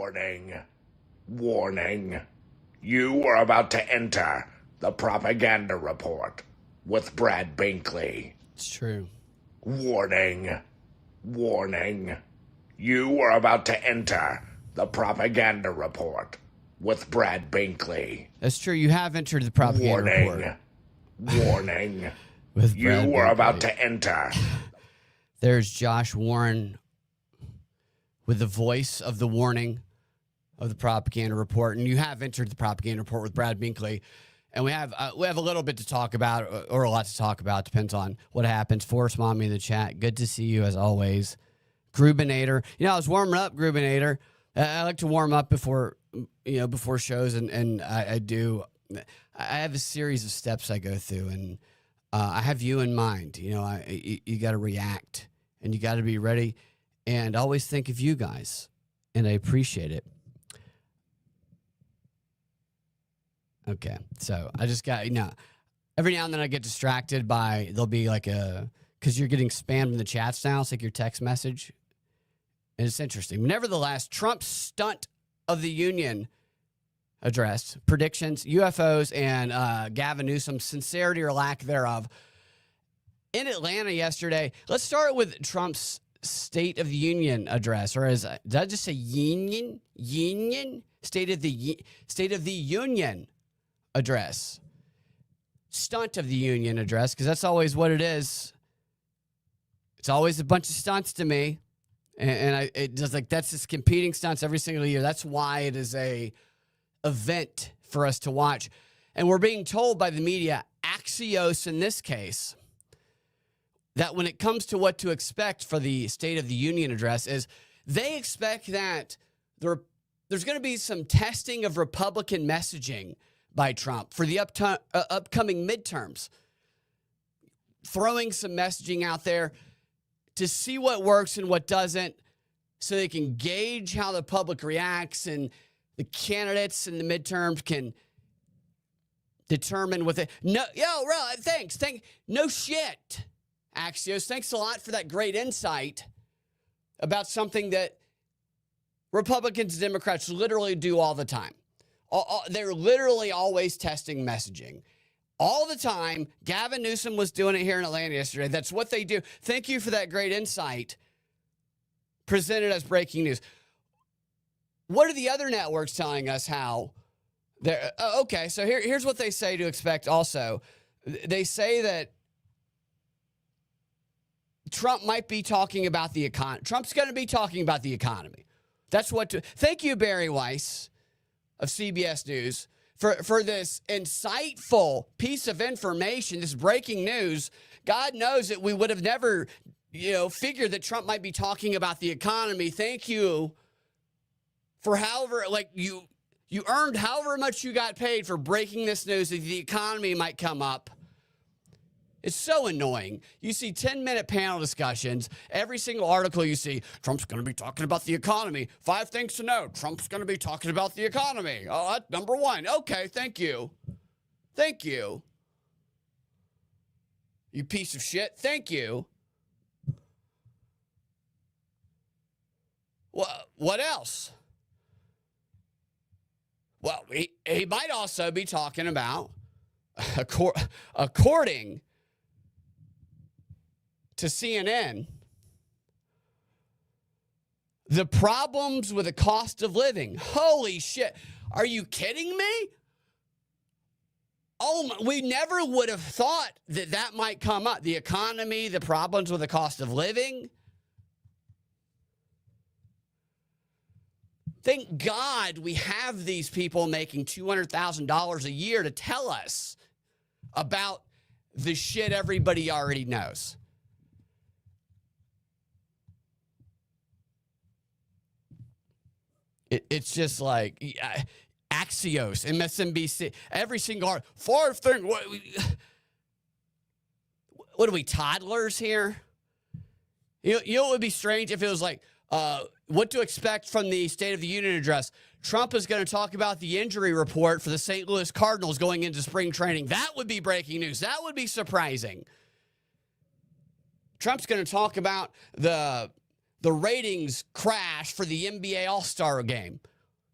Warning. Warning. You are about to enter the propaganda report with Brad Binkley. It's true. Warning. Warning. You are about to enter the propaganda report with Brad Binkley. That's true. You have entered the propaganda report. Warning. With You Brad are Binkley. about to enter. There's Josh Warren with the voice of the warning of the propaganda report, and you have entered the propaganda report with Brad Binkley, and we have a little bit to talk about, or a lot to talk about. Depends on what happens. Forrest Mommy in the chat. Good to see you as always. Grubinator. I was warming up, Grubinator. I like to warm up before shows, and I do. I have a series of steps I go through, and I have you in mind. You got to react, and you got to be ready, and always think of you guys, and I appreciate it. Okay, so I just got, every now and then I get distracted by, there'll be like because you're getting spammed in the chats now. It's like your text message. And it's interesting. Nevertheless, Trump's stunt of the union address, predictions, UFOs, and Gavin Newsom's sincerity or lack thereof. In Atlanta yesterday, let's start with Trump's State of the Union address, or did I just say union? Union? State of the Union address. Stunt of the Union address, because that's always what it is. It's always a bunch of stunts to me. And it does, like, that's just competing stunts every single year. That's why it is a event for us to watch. And we're being told by the media, Axios in this case, that when it comes to what to expect for the State of the Union address is they expect that there's going to be some testing of Republican messaging by Trump for the upcoming midterms, throwing some messaging out there to see what works and what doesn't, so they can gauge how the public reacts, and the candidates in the midterms can determine what they... Thanks. No shit, Axios. Thanks a lot for that great insight about something that Republicans and Democrats literally do all the time. They're literally always testing messaging. All the time. Gavin Newsom was doing it here in Atlanta yesterday. That's what they do. Thank you for that great insight presented as breaking news. What are the other networks telling us how they're... okay, so here's what they say to expect also. They say that Trump might be talking about the economy. Trump's going to be talking about the economy. That's what... Thank you, Barry Weiss of CBS News, for this insightful piece of information, this breaking news. God knows that we would have never, figured that Trump might be talking about the economy. Thank you for you earned however much you got paid for breaking this news that the economy might come up. It's so annoying. You see 10-minute panel discussions. Every single article you see, Trump's going to be talking about the economy. 5 things to know. Trump's going to be talking about the economy. Oh, that's number 1. Okay, thank you. Thank you. You piece of shit. Thank you. What else? Well, he might also be talking about, according to CNN, the problems with the cost of living. Holy shit. Are you kidding me? Oh, we never would have thought that might come up. The economy, the problems with the cost of living. Thank God we have these people making $200,000 a year to tell us about the shit everybody already knows. It's just like Axios, MSNBC, every single art. 5 things. What are we, toddlers here? What would be strange if it was like, what to expect from the State of the Union address. Trump is going to talk about the injury report for the St. Louis Cardinals going into spring training. That would be breaking news. That would be surprising. Trump's going to talk about the ratings crash for the NBA All-Star game.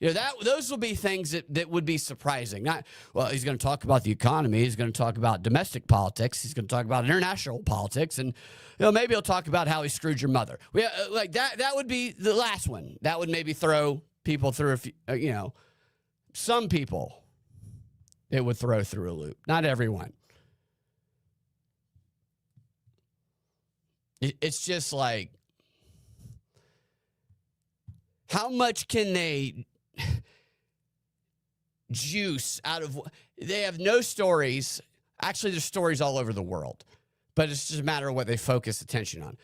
Those will be things that would be surprising. Not, well, he's going to talk about the economy. He's going to talk about domestic politics. He's going to talk about international politics. And, maybe he'll talk about how he screwed your mother. Like that would be the last one. That would maybe throw people through, some people it would throw through a loop. Not everyone. It's just like, how much can they juice out of? They have no stories. Actually, there's stories all over the world, but it's just a matter of what they focus attention on.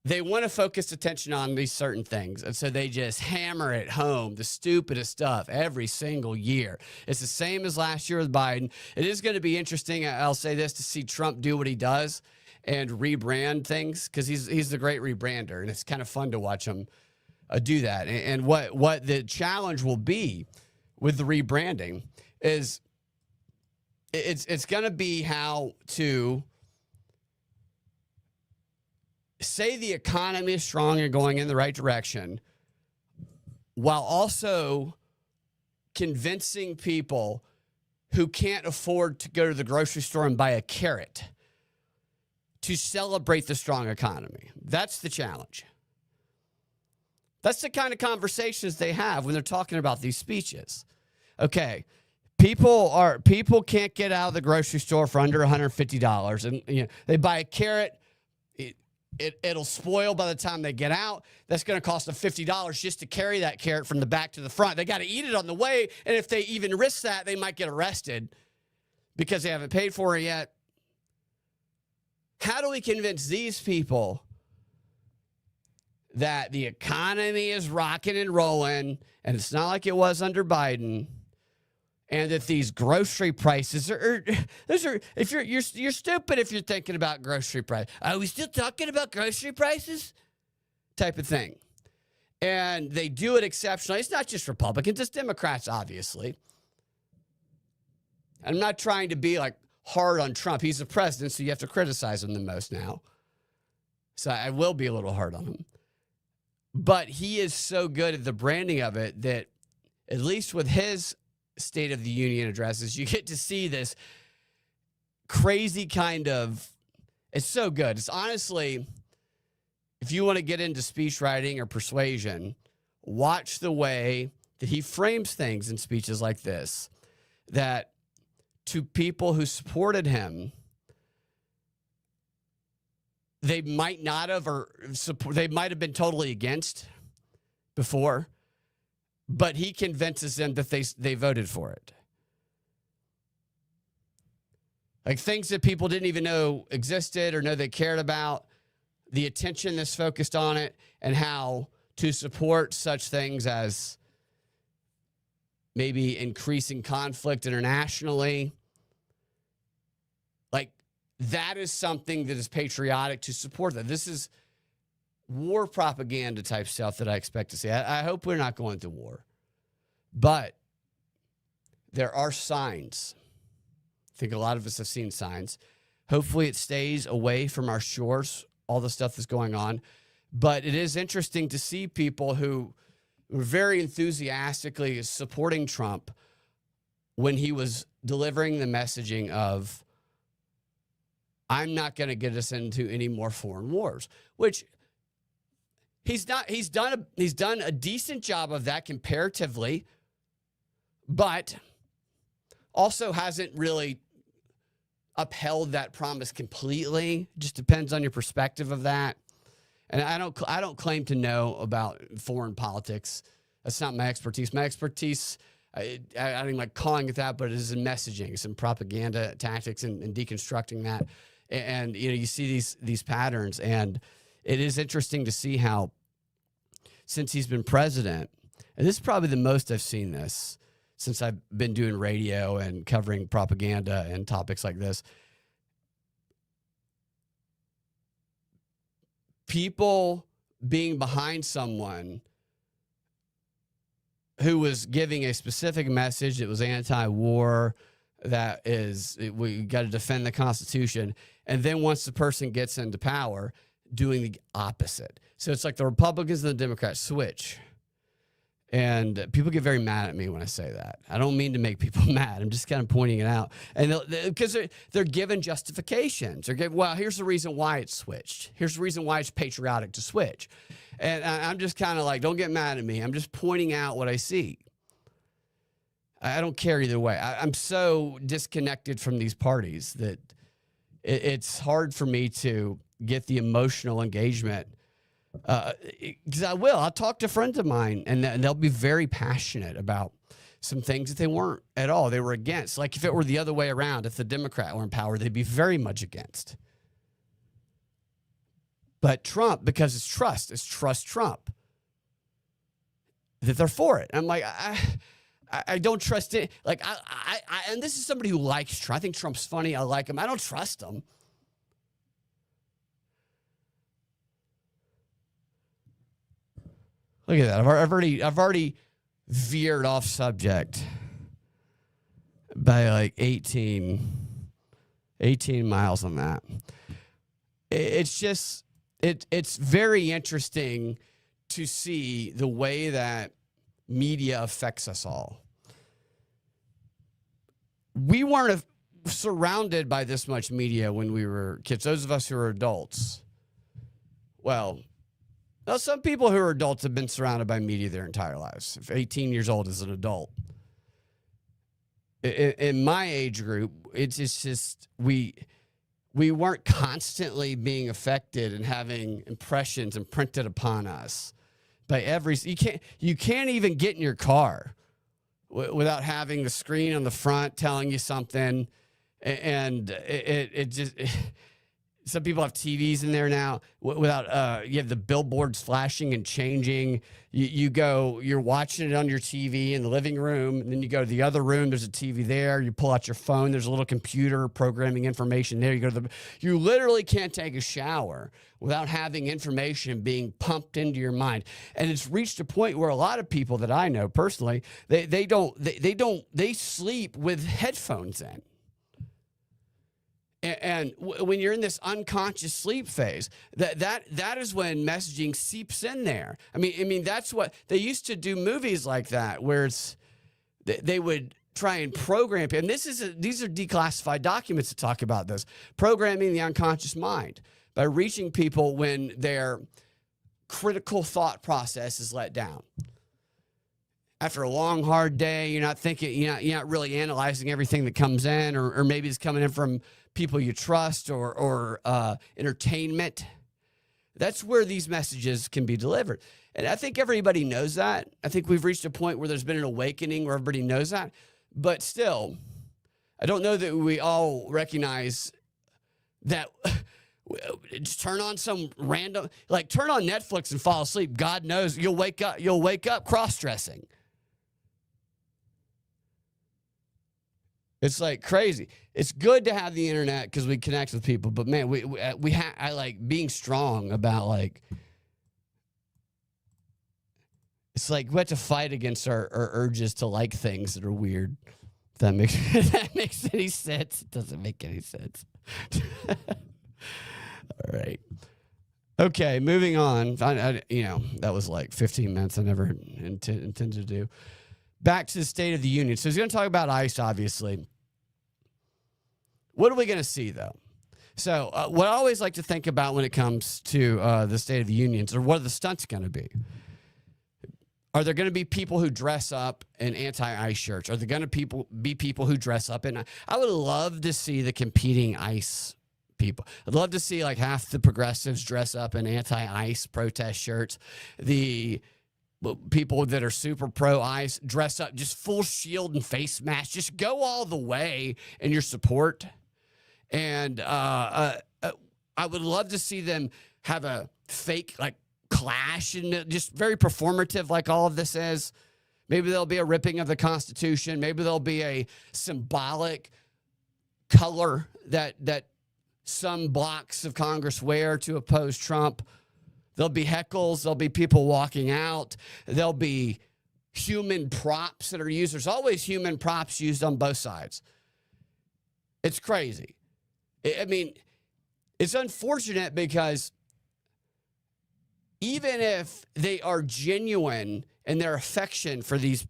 They want to focus attention on these certain things, and so they just hammer it home, the stupidest stuff, every single year. It's the same as last year with Biden. It is going to be interesting, I'll say this, to see Trump do what he does and rebrand things, because he's the great rebrander, and it's kind of fun to watch him do that. And what the challenge will be with the rebranding is it's going to be how to say the economy is strong and going in the right direction, while also convincing people who can't afford to go to the grocery store and buy a carrot to celebrate the strong economy. That's the challenge. That's the kind of conversations they have when they're talking about these speeches. Okay, people can't get out of the grocery store for under $150, and they buy a carrot. It'll spoil by the time they get out. That's going to cost them $50 just to carry that carrot from the back to the front. They got to eat it on the way, and if they even risk that, they might get arrested because they haven't paid for it yet. How do we convince these people that the economy is rocking and rolling, and it's not like it was under Biden, and that these grocery prices are if you're stupid if you're thinking about grocery price. Are we still talking about grocery prices? Type of thing. And they do it exceptionally. It's not just Republicans, it's Democrats, obviously. I'm not trying to be like hard on Trump. He's the president, so you have to criticize him the most now. So I will be a little hard on him. But he is so good at the branding of it that, at least with his State of the Union addresses, you get to see this crazy kind of, it's so good. It's honestly, if you want to get into speech writing or persuasion, watch the way that he frames things in speeches like this, that to people who supported him, they might not have, or they might have been totally against before, but he convinces them that they voted for it. Like things that people didn't even know existed or know they cared about, the attention that's focused on it, and how to support such things as maybe increasing conflict internationally. Like, that is something that is patriotic to support that. This is war propaganda type stuff that I expect to see. I hope we're not going to war. But there are signs. I think a lot of us have seen signs. Hopefully it stays away from our shores, all the stuff that's going on. But it is interesting to see people who were very enthusiastically supporting Trump when he was delivering the messaging of, I'm not going to get us into any more foreign wars, which he's done a decent job of that comparatively, but also hasn't really upheld that promise completely. Just depends on your perspective of that. And I don't claim to know about foreign politics. That's not my expertise. My expertise, I don't even like calling it that, but it is in messaging. It's in propaganda tactics and deconstructing that. And you see these patterns, and it is interesting to see how, since he's been president, and this is probably the most I've seen this since I've been doing radio and covering propaganda and topics like this, people being behind someone who was giving a specific message that was anti-war, that is, we got to defend the Constitution, and then once the person gets into power, doing the opposite. So it's like the Republicans and the Democrats switch. And people get very mad at me when I say that. I don't mean to make people mad. I'm just kind of pointing it out. And because they're given justifications. They're given, well, here's the reason why it's switched. Here's the reason why it's patriotic to switch. And I'm just kind of like, don't get mad at me. I'm just pointing out what I see. I don't care either way. I'm so disconnected from these parties that it's hard for me to get the emotional engagement. Because I'll talk to friends of mine and they'll be very passionate about some things that they weren't at all. They were against. Like if it were the other way around, if the Democrat were in power, they'd be very much against. But Trump, because it's trust Trump, that they're for it. I'm like, I don't trust it. Like and this is somebody who likes Trump. I think Trump's funny. I like him. I don't trust him. Look at that. I've already veered off subject by like 18 miles on that. It's just, it's very interesting to see the way that media affects us all. We weren't surrounded by this much media when we were kids. Those of us who are adults. Well, now, some people who are adults have been surrounded by media their entire lives. If 18 years old is an adult. In my age group, it's just we weren't constantly being affected and having impressions imprinted upon us by every. You can't even get in your car without having the screen on the front telling you something, and it just. Some people have TVs in there now without, you have the billboards flashing and changing. You're watching it on your TV in the living room, and then you go to the other room, there's a TV there. You pull out your phone, there's a little computer programming information there. You literally can't take a shower without having information being pumped into your mind. And it's reached a point where a lot of people that I know personally, they sleep with headphones in. And when you're in this unconscious sleep phase, that is when messaging seeps in there. I mean that's what they used to do movies like that, where they would try and program. And these are declassified documents that talk about this, programming the unconscious mind by reaching people when their critical thought process is let down. After a long, hard day, you're not thinking, you're not really analyzing everything that comes in, or maybe it's coming in from people you trust or entertainment. That's where these messages can be delivered. And I think everybody knows that. I think we've reached a point where there's been an awakening where everybody knows that. But still, I don't know that we all recognize that. Just turn on some random, like turn on Netflix and fall asleep. God knows you'll wake up cross-dressing. It's like crazy. It's good to have the internet because we connect with people, but man, I like being strong about like. It's like we have to fight against our urges to like things that are weird. If that makes any sense. It doesn't make any sense. All right. Okay, moving on. That was like 15 minutes. I never intended to do. Back to the State of the Union. So he's going to talk about ICE, obviously. What are we going to see, though? So what I always like to think about when it comes to the State of the Union is what are the stunts going to be? Are there going to be people who dress up in anti-ICE shirts? Are there going to be people who dress up in... I would love to see the competing ICE people. I'd love to see like half the progressives dress up in anti-ICE protest shirts. The people that are super pro-ICE dress up just full shield and face mask. Just go all the way in your support. And I would love to see them have a fake like clash and just very performative like all of this is. Maybe there'll be a ripping of the Constitution. Maybe there'll be a symbolic color that some blocks of Congress wear to oppose Trump. There'll be heckles. There'll be people walking out. There'll be human props that are used. There's always human props used on both sides. It's crazy. I mean, it's unfortunate because even if they are genuine and their affection for these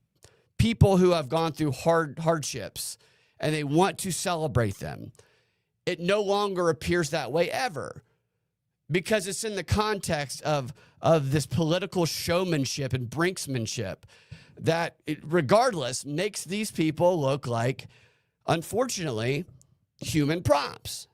people who have gone through hardships, and they want to celebrate them. It no longer appears that way ever, because it's in the context of this political showmanship and brinksmanship that, regardless, makes these people look like, unfortunately, human props.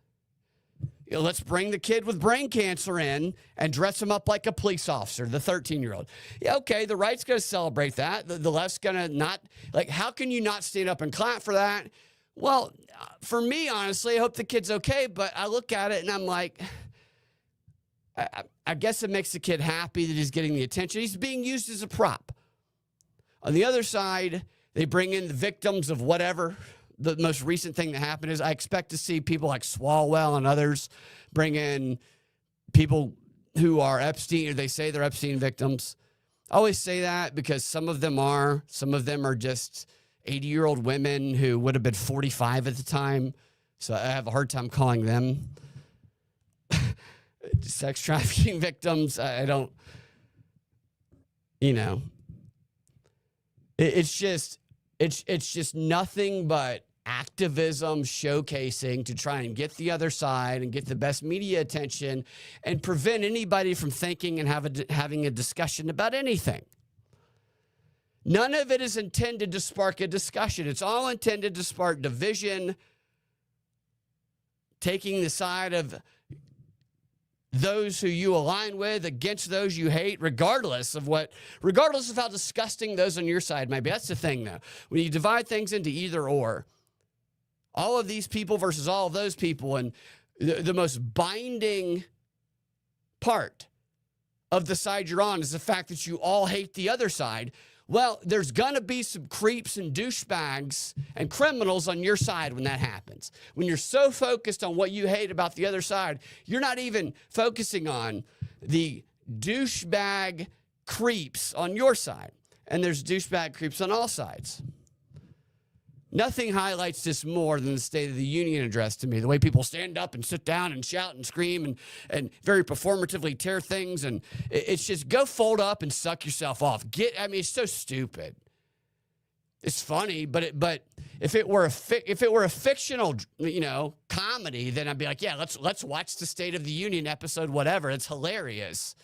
Let's bring the kid with brain cancer in and dress him up like a police officer, the 13-year-old. Yeah, okay, the right's going to celebrate that. The left's going to not. Like, how can you not stand up and clap for that? Well, for me, honestly, I hope the kid's okay, but I look at it and I'm like, I guess it makes the kid happy that he's getting the attention. He's being used as a prop. On the other side, they bring in the victims of whatever. The most recent thing that happened is I expect to see people like Swalwell and others bring in people who are Epstein, or they say they're Epstein victims. I always say that because some of them are just 80-year-old women who would have been 45 at the time. So I have a hard time calling them sex trafficking victims. I don't, it's just nothing but activism showcasing to try and get the other side and get the best media attention and prevent anybody from thinking and having a discussion about anything. None of it is intended to spark a discussion. It's all intended to spark division, taking the side of those who you align with against those you hate, regardless of how disgusting those on your side might be. That's the thing, though. When you divide things into either or, all of these people versus all of those people, and the most binding part of the side you're on is the fact that you all hate the other side. Well, there's going to be some creeps and douchebags and criminals on your side when that happens. When you're so focused on what you hate about the other side, you're not even focusing on the douchebag creeps on your side. And there's douchebag creeps on all sides. Nothing highlights this more than the State of the Union address to me. The way people stand up and sit down and shout and scream and very performatively tear things. And it's just go fold up and suck yourself off. It's so stupid. It's funny, but if it were a fictional, comedy, then I'd be like, yeah, let's watch the State of the Union episode, whatever. It's hilarious.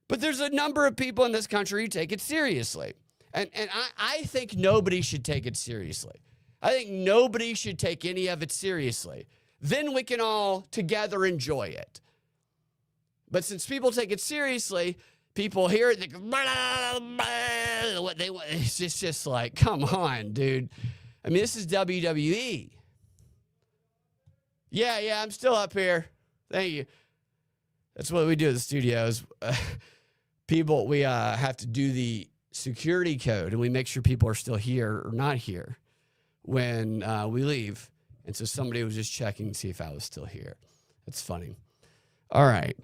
But there's a number of people in this country who take it seriously. And I think nobody should take it seriously. I think nobody should take any of it seriously. Then we can all together enjoy it. But since people take it seriously, people hear it, they go, it's just like, come on, dude. I mean, this is WWE. Yeah, I'm still up here. Thank you. That's what we do at the studios. People, we have to do the security code, and we make sure people are still here or not here when we leave. And so somebody was just checking to see if I was still here. That's funny. All right.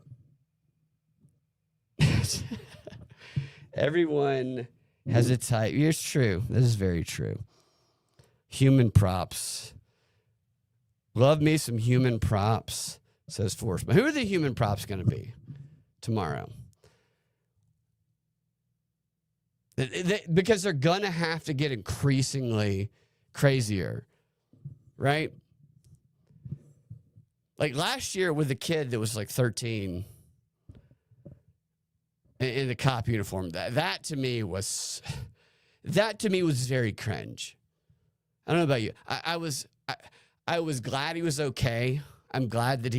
Everyone has a type. It's true. This is very true. Human props. Love me some human props, says Forrest. But who are the human props going to be tomorrow? Because they're going to have to get increasingly crazier, right? Like last year with the kid that was like 13 in the cop uniform, that to me was very cringe. I don't know about you. I was glad he was okay. I'm glad that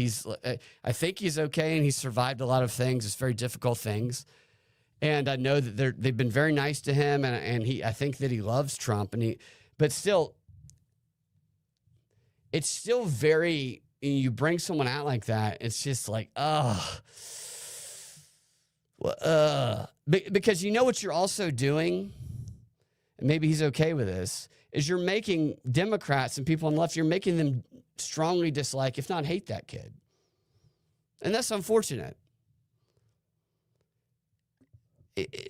I think he's okay and he's survived a lot of things. It's very difficult things. And I know that they've been very nice to him, and I think that he loves Trump, but still, it's still very. You bring someone out like that, it's just like, because you know what you're also doing, and maybe he's okay with this, is you're making Democrats and people on the left, you're making them strongly dislike, if not hate, that kid, and that's unfortunate.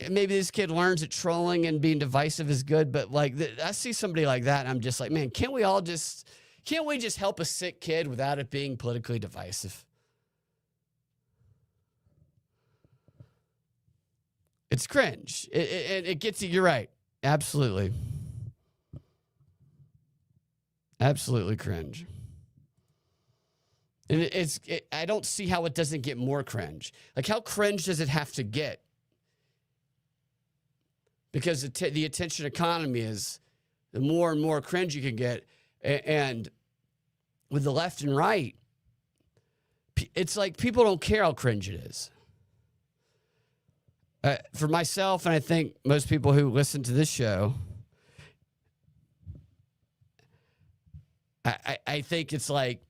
Maybe this kid learns that trolling and being divisive is good, but like I see somebody like that, and I'm just like, man, can't we just help a sick kid without it being politically divisive? It's cringe. It gets you. You're right. Absolutely. Absolutely cringe. And I don't see how it doesn't get more cringe. Like, how cringe does it have to get? Because the attention economy is the more and more cringe you can get. And with the left and right, it's like people don't care how cringe it is. For myself, and I think most people who listen to this show, I think it's like,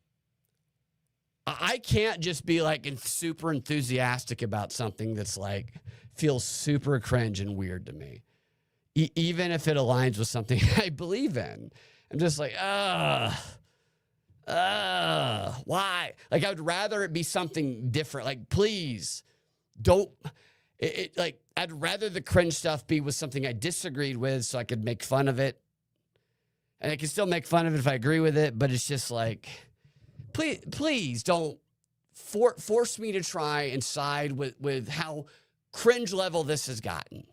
I can't just be like super enthusiastic about something that's like feels super cringe and weird to me, even if it aligns with something I believe in. I'm just like, why? Like, I would rather it be something different. Like, please don't. Like, I'd rather the cringe stuff be with something I disagreed with, so I could make fun of it, and I can still make fun of it if I agree with it. But it's just like, please don't force me to try and side with how cringe level this has gotten.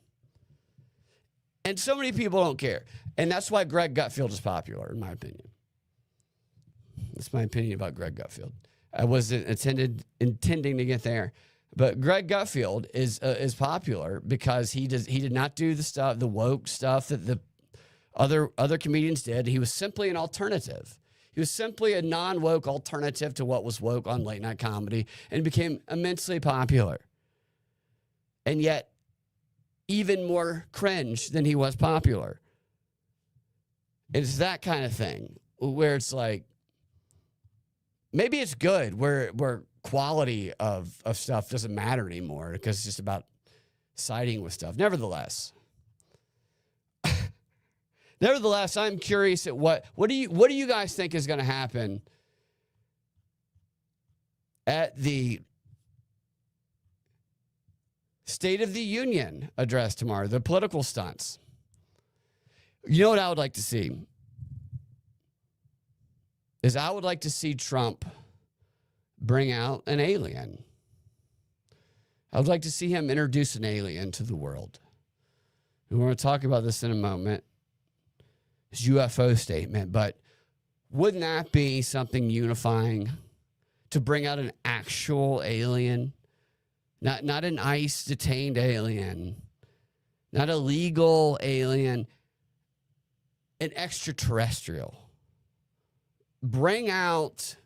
And so many people don't care. And that's why Greg Gutfield is popular, in my opinion. That's my opinion about Greg Gutfield. I wasn't intending to get there. But Greg Gutfield is popular because he did not do the woke stuff that the other comedians did. He was simply an alternative. He was simply a non-woke alternative to what was woke on late night comedy, and became immensely popular. And yet, even more cringe than he was popular. It's that kind of thing where it's like, maybe it's good where quality of stuff doesn't matter anymore because it's just about siding with stuff. Nevertheless, I'm curious at what do you guys think is going to happen at the State of the Union address tomorrow, the political stunts. You know what I would like to see? Is I would like to see Trump bring out an alien. I would like to see him introduce an alien to the world. And we're going to talk about this in a moment. His UFO statement, but wouldn't that be something unifying to bring out an actual alien? Not an ICE detained alien, not a legal alien, an extraterrestrial. Bring out,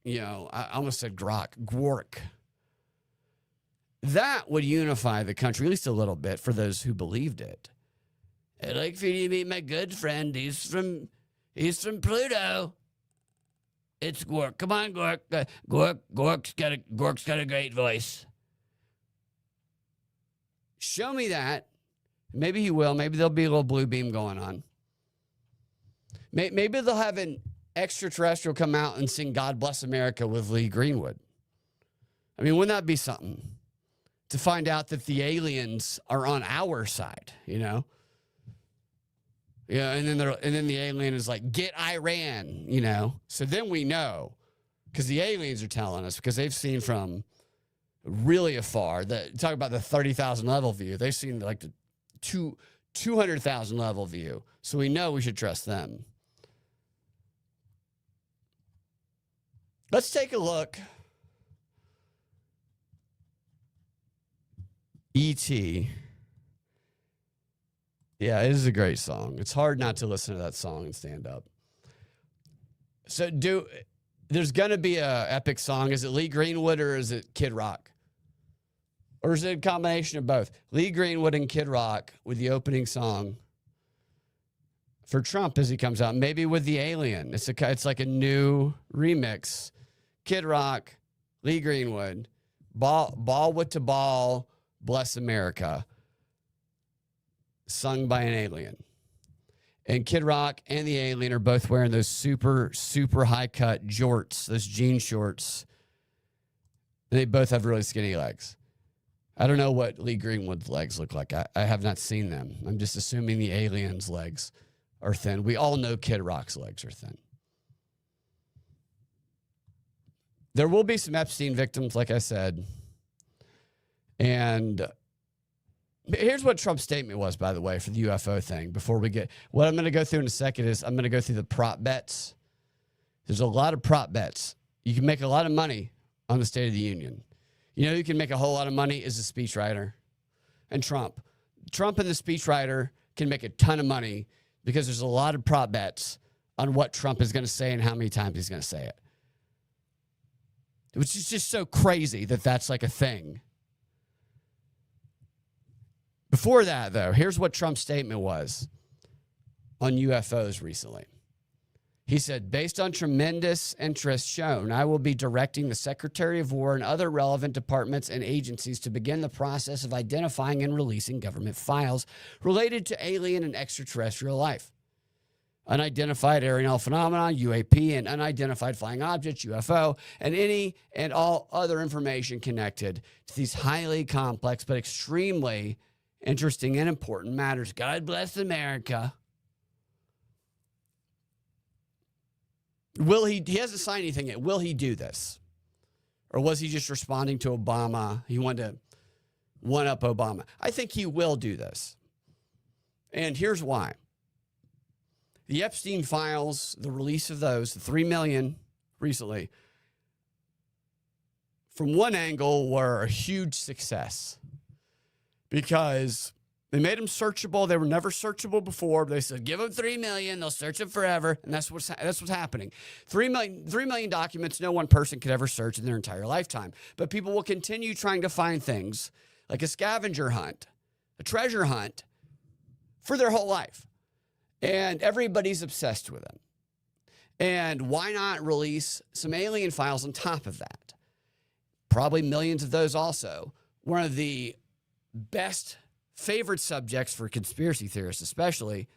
I almost said Gwork. That would unify the country, at least a little bit, for those who believed it. I'd like for you to meet my good friend. He's from Pluto. It's Gwork. Come on, Gwork. Gwork's got a great voice. Show me that. Maybe he will. Maybe there'll be a little blue beam going on. Maybe they'll have an extraterrestrial come out and sing "God Bless America" with Lee Greenwood. I mean, wouldn't that be something? To find out that the aliens are on our side, Yeah, and then the alien is like, "Get Iran," So then we know, because the aliens are telling us, because they've seen from really afar. Talk about the 30,000 level view. They've seen like the 200,000 level view. So we know we should trust them. Let's take a look. E.T. Yeah, it is a great song. It's hard not to listen to that song and stand up. So there's going to be a epic song. Is it Lee Greenwood or is it Kid Rock? Or is it a combination of both? Lee Greenwood and Kid Rock with the opening song for Trump as he comes out. Maybe with the alien. It's like a new remix. Kid Rock, Lee Greenwood, Ball with to Ball, Bless America, sung by an alien. And Kid Rock and the alien are both wearing those super, super high-cut jorts, those jean shorts. And they both have really skinny legs. I don't know what Lee Greenwood's legs look like. I have not seen them. I'm just assuming the alien's legs are thin. We all know Kid Rock's legs are thin. There will be some Epstein victims, like I said. And Here's what Trump's statement was, by the way, for the UFO thing. Before we get, what I'm going to go through in a second is I'm going to go through the prop bets. There's a lot of prop bets. You can make a lot of money on the State of the Union. You know, you can make a whole lot of money as a speechwriter. And Trump and the speechwriter can make a ton of money because there's a lot of prop bets on what Trump is going to say and how many times he's going to say it. Which is just so crazy that that's like a thing. Before that, though, here's what Trump's statement was on UFOs recently. He said, based on tremendous interest shown, I will be directing the Secretary of War and other relevant departments and agencies to begin the process of identifying and releasing government files related to alien and extraterrestrial life, unidentified aerial phenomenon, UAP, and unidentified flying objects, UFO, and any and all other information connected to these highly complex but extremely interesting and important matters. God bless America. Will he hasn't signed anything yet. Will he do this? Or was he just responding to Obama? He wanted to one-up Obama. I think he will do this. And here's why. The Epstein files, the release of those, the 3 million recently, from one angle were a huge success. Because they made them searchable. They were never searchable before. They said, give them 3 million. They'll search them forever. And that's what's happening. 3 million documents no one person could ever search in their entire lifetime. But people will continue trying to find things like a scavenger hunt, a treasure hunt for their whole life. And everybody's obsessed with them. And why not release some alien files on top of that? Probably millions of those also. One of the best favorite subjects for conspiracy theorists, especially.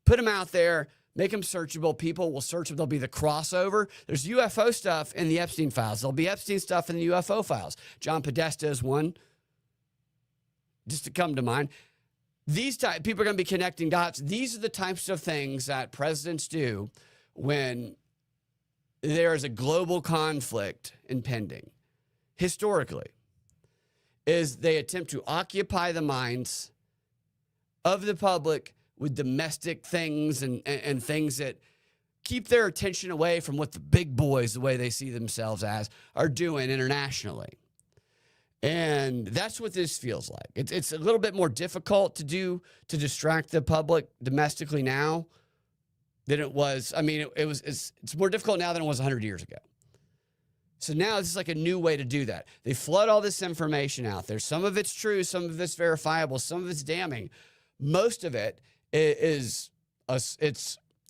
Put them out there, make them searchable. People will search them. There'll be the crossover. There's UFO stuff in the Epstein files. There'll be Epstein stuff in the UFO files. John Podesta is one, just to come to mind. These people are going to be connecting dots. These are the types of things that presidents do when there is a global conflict impending. Historically, is they attempt to occupy the minds of the public with domestic things and things that keep their attention away from what the big boys, the way they see themselves as, are doing internationally. And that's what this feels like. It's a little bit more difficult to do to distract the public domestically now than it was. I mean, it's more difficult now than it was 100 years ago. So now this is like a new way to do that. They flood all this information out there. Some of it's true, some of it's verifiable, some of it's damning. Most of it it's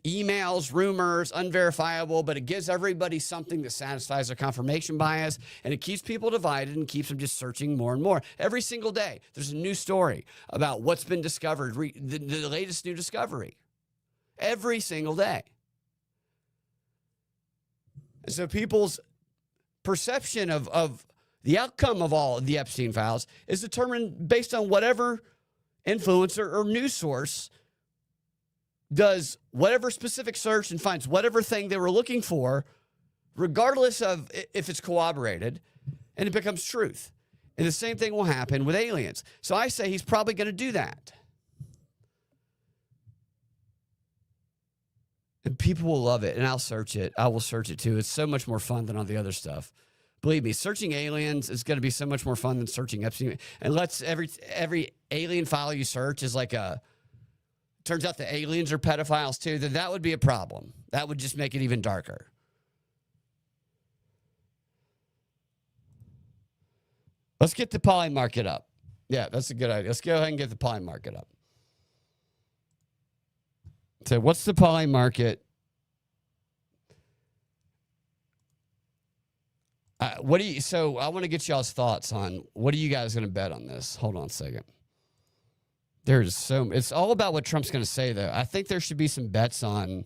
emails, rumors, unverifiable, but it gives everybody something that satisfies their confirmation bias, and it keeps people divided and keeps them just searching more and more. Every single day, there's a new story about what's been discovered, the latest new discovery. Every single day. And so people's perception of the outcome of all of the Epstein files is determined based on whatever influencer or news source does whatever specific search and finds whatever thing they were looking for, regardless of if it's corroborated, and it becomes truth. And the same thing will happen with aliens. So I say he's probably going to do that. And people will love it, and I'll search it. I will search it too. It's so much more fun than all the other stuff. Believe me, searching aliens is going to be so much more fun than searching Epstein. And every alien file you search is like turns out the aliens are pedophiles too, then that would be a problem. That would just make it even darker. Let's get the poly market up. Yeah, that's a good idea. Let's go ahead and get the poly market up. So what's the poly market? So I want to get y'all's thoughts on what are you guys going to bet on this? Hold on a second. It's all about what Trump's going to say, though. I think there should be some bets on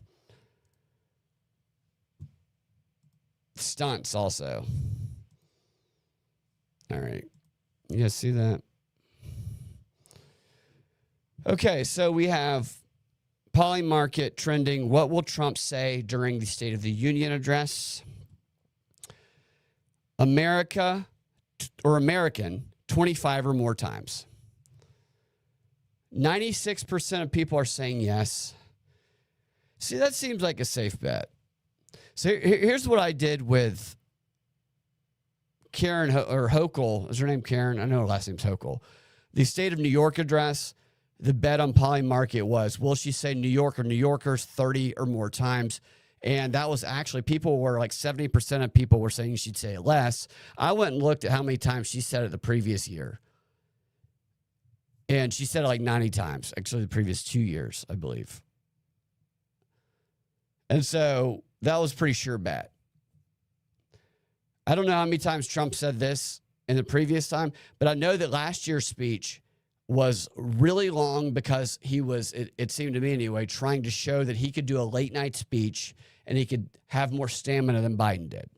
stunts also. All right. You guys see that? Okay, so we have poly market trending. What will Trump say during the State of the Union address? American 25 or more times. 96% of people are saying yes. See, that seems like a safe bet. So here's what I did with Karen or Hochul. Is her name Karen? I know her last name's Hochul. The state of New York address, the bet on Polymarket was, will she say New York or New Yorkers 30 or more times? And that was actually, people were like 70% of people were saying she'd say it less. I went and looked at how many times she said it the previous year. And she said it like 90 times, actually the previous 2 years, I believe. And so that was a pretty sure bet. I don't know how many times Trump said this in the previous time, but I know that last year's speech was really long because he was, it seemed to me anyway, trying to show that he could do a late night speech and he could have more stamina than Biden did.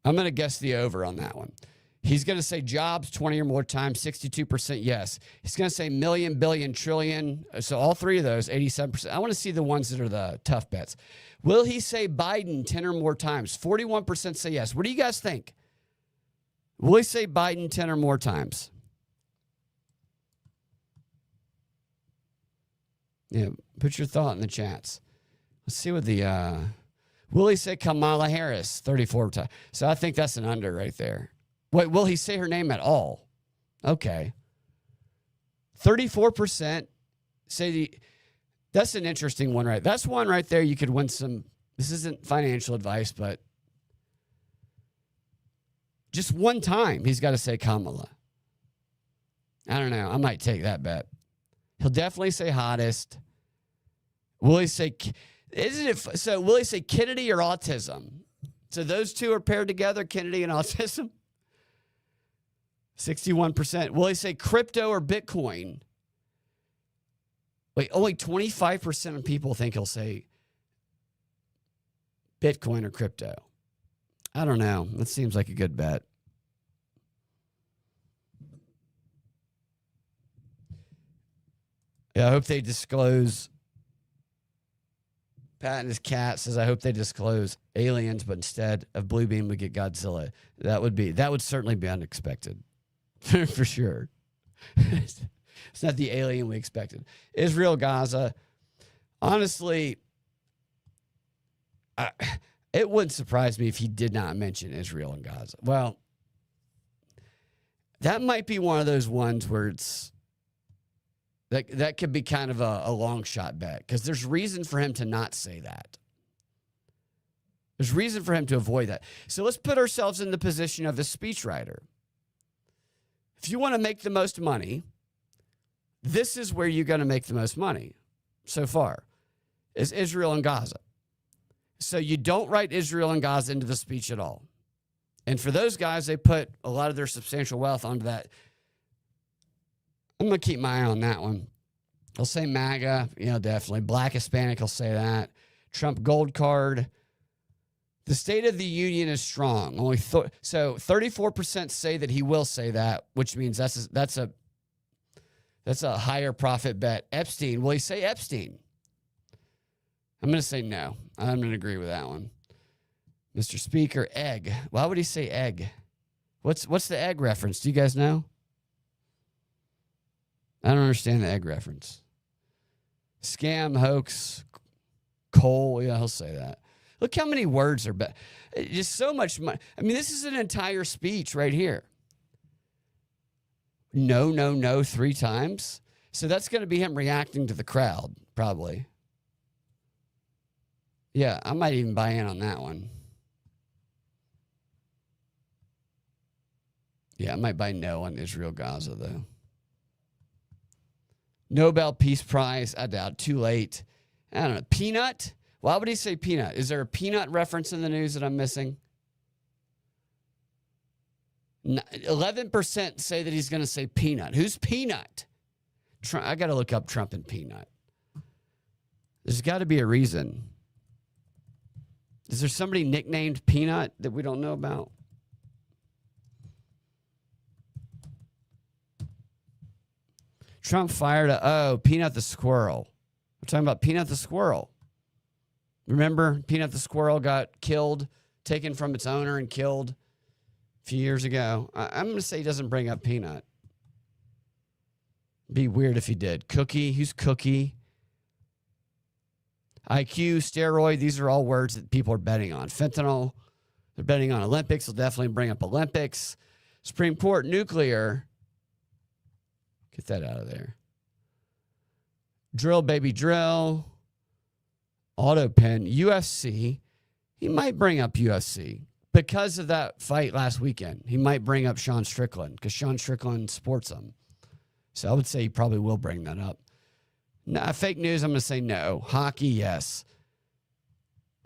I'm going to guess the over on that one. He's going to say jobs 20 or more times, 62% yes. He's going to say million, billion, trillion. So all three of those, 87%. I want to see the ones that are the tough bets. Will he say Biden 10 or more times? 41% say yes. What do you guys think? Will he say Biden 10 or more times? Yeah, put your thought in the chats. Let's see what the... will he say Kamala Harris 34 times? So I think that's an under right there. Wait, will he say her name at all? Okay. 34% say that's an interesting one, right? That's one right there you could win some. This isn't financial advice, but just one time he's got to say Kamala. I don't know. I might take that bet. He'll definitely say hottest. Will he say, will he say Kennedy or autism? So those two are paired together, Kennedy and autism. 61%. Will he say crypto or Bitcoin? Wait, only 25% of people think he'll say Bitcoin or crypto. I don't know. That seems like a good bet. Yeah, I hope they disclose. Pat and his cat says, I hope they disclose aliens, but instead of Blue Beam, we get Godzilla. That would certainly be unexpected. For sure. It's not the alien we expected. Israel, Gaza. Honestly, it wouldn't surprise me if he did not mention Israel and Gaza. Well, that might be one of those ones where it's that could be kind of a long shot bet because there's reason for him to not say that. There's reason for him to avoid that. So let's put ourselves in the position of a speechwriter. If you want to make the most money, this is where you're going to make the most money so far, is Israel and Gaza. So you don't write Israel and Gaza into the speech at all. And for those guys, they put a lot of their substantial wealth onto that. I'm going to keep my eye on that one. He'll say MAGA, definitely. Black Hispanic, he'll say that. Trump gold card. The State of the Union is strong. So 34% say that he will say that, which means that's a higher profit bet. Epstein, will he say Epstein? I'm going to say no. I'm going to agree with that one. Mr. Speaker, egg. Why would he say egg? What's the egg reference? Do you guys know? I don't understand the egg reference. Scam, hoax, coal. Yeah, he'll say that. Look how many words are better. Just so much money. I mean, this is an entire speech right here. No, no, no 3 times. So that's going to be him reacting to the crowd, probably. Yeah, I might even buy in on that one. Yeah, I might buy no on Israel Gaza, though. Nobel Peace Prize, I doubt. Too late. I don't know. Peanut? Why would he say peanut? Is there a peanut reference in the news that I'm missing? 11% say that he's going to say peanut. Who's Peanut? I got to look up Trump and Peanut. There's got to be a reason. Is there somebody nicknamed Peanut that we don't know about? Trump fired Peanut the squirrel. We're talking about Peanut the squirrel. Remember, Peanut the squirrel got killed, taken from its owner and killed a few years ago. I'm going to say he doesn't bring up Peanut. Be weird if he did. Cookie. Who's Cookie? IQ, steroid. These are all words that people are betting on. Fentanyl. They're betting on Olympics. They'll definitely bring up Olympics. Supreme Court, nuclear. Get that out of there. Drill, baby, drill. Auto pen. UFC. He might bring up UFC because of that fight last weekend. He might bring up Sean Strickland because Sean Strickland supports him. So I would say he probably will bring that up. Nah, fake news, I'm going to say no. Hockey, yes.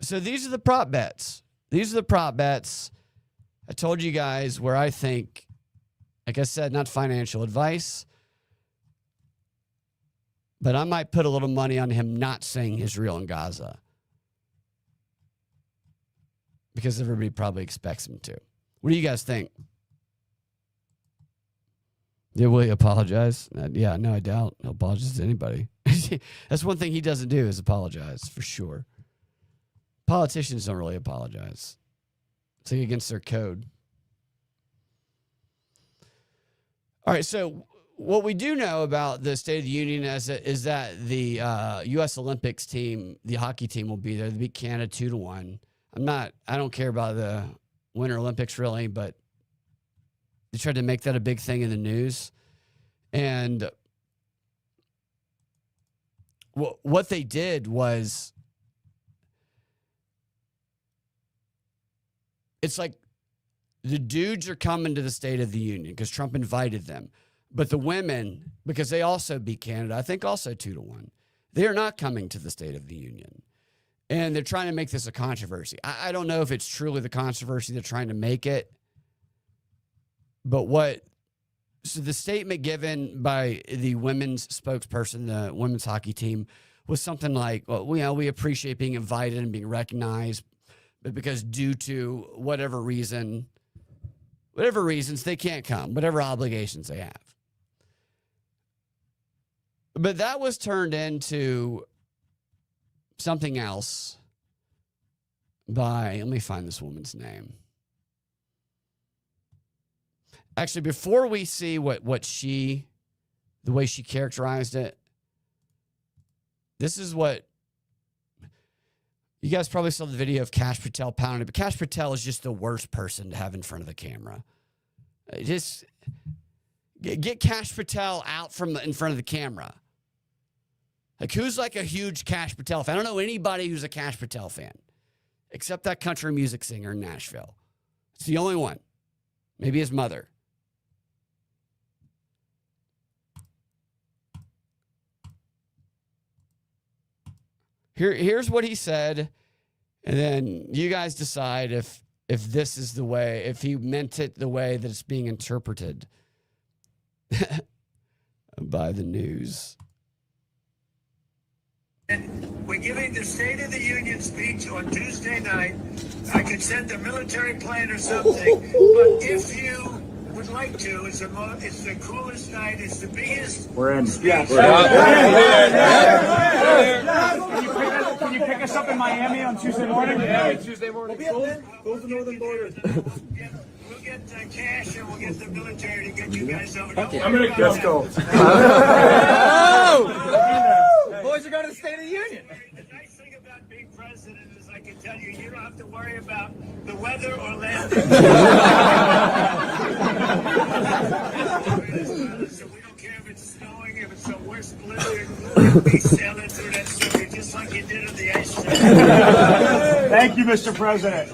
So these are the prop bets. These are the prop bets. I told you guys where I think, like I said, not financial advice, but I might put a little money on him not saying Israel and Gaza because everybody probably expects him to. What do you guys think? Yeah, will he apologize? Yeah, no, I doubt he'll apologize to anybody. That's one thing he doesn't do is apologize, for sure. Politicians don't really apologize. It's like against their code. All right, so what we do know about the State of the Union is that the U.S. Olympics team, the hockey team, will be there. They beat Canada 2-1. I don't care about the Winter Olympics really, but they tried to make that a big thing in the news. And what they did was, it's like the dudes are coming to the State of the Union because Trump invited them. But the women, because they also beat Canada, I think also 2-1, they are not coming to the State of the Union. And they're trying to make this a controversy. I don't know if it's truly the controversy they're trying to make it. But so the statement given by the women's spokesperson, the women's hockey team, was something like, well, we appreciate being invited and being recognized, but because due to whatever reasons, they can't come, whatever obligations they have. But that was turned into something else by, let me find this woman's name. Actually, before we see the way she characterized it, this is what, you guys probably saw the video of Kash Patel pounding it, but Kash Patel is just the worst person to have in front of the camera. Just get Kash Patel out in front of the camera. Like, who's like a huge Kash Patel fan? I don't know anybody who's a Kash Patel fan, except that country music singer in Nashville. It's the only one. Maybe his mother. Here's what he said, and then you guys decide if this is the way, if he meant it the way that it's being interpreted by the news. And we're giving the State of the Union speech on Tuesday night. I could send a military plane or something, but if you would like to, it's the coolest night. It's the biggest. We're in. Speech. Can you pick us up in Miami on Tuesday morning? Yeah, Tuesday morning. Go to the northern border. We'll get cash and we'll get the military to get you guys over. Okay. Let's go. Boys are going to the State of the Union. The nice thing about being president is I can tell you, you don't have to worry about the weather or landing. So we don't care if it's snowing, if it's the worst blizzard, we'll be sailing through that city just like you did at the ice cream. Thank you, Mr. President.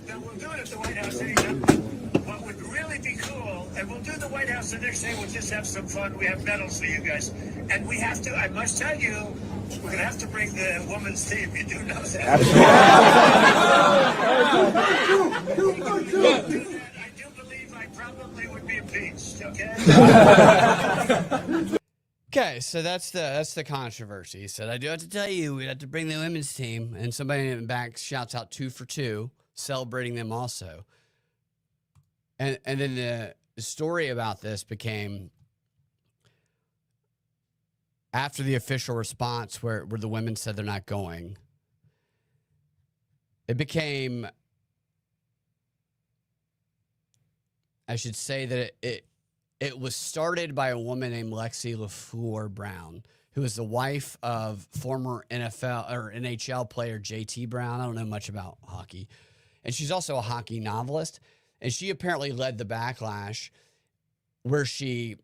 Now we'll do it at the White House anytime. What would really be cool, and we'll do the White House the next day, we'll just have some fun. We have medals for you guys. And we have to, I must tell you, we're going to have to bring the women's team. You do know that. I do believe I probably would be impeached, okay? Okay, so that's the controversy. He said, I do have to tell you, we have to bring the women's team. And somebody in the back shouts out 2 for 2, celebrating them also. And then the story about this became, after the official response where the women said they're not going, it became, I should say that it It was started by a woman named Lexi LaFleur Brown, who is the wife of former NFL or NHL player JT Brown. I don't know much about hockey. And she's also a hockey novelist. And she apparently led the backlash where she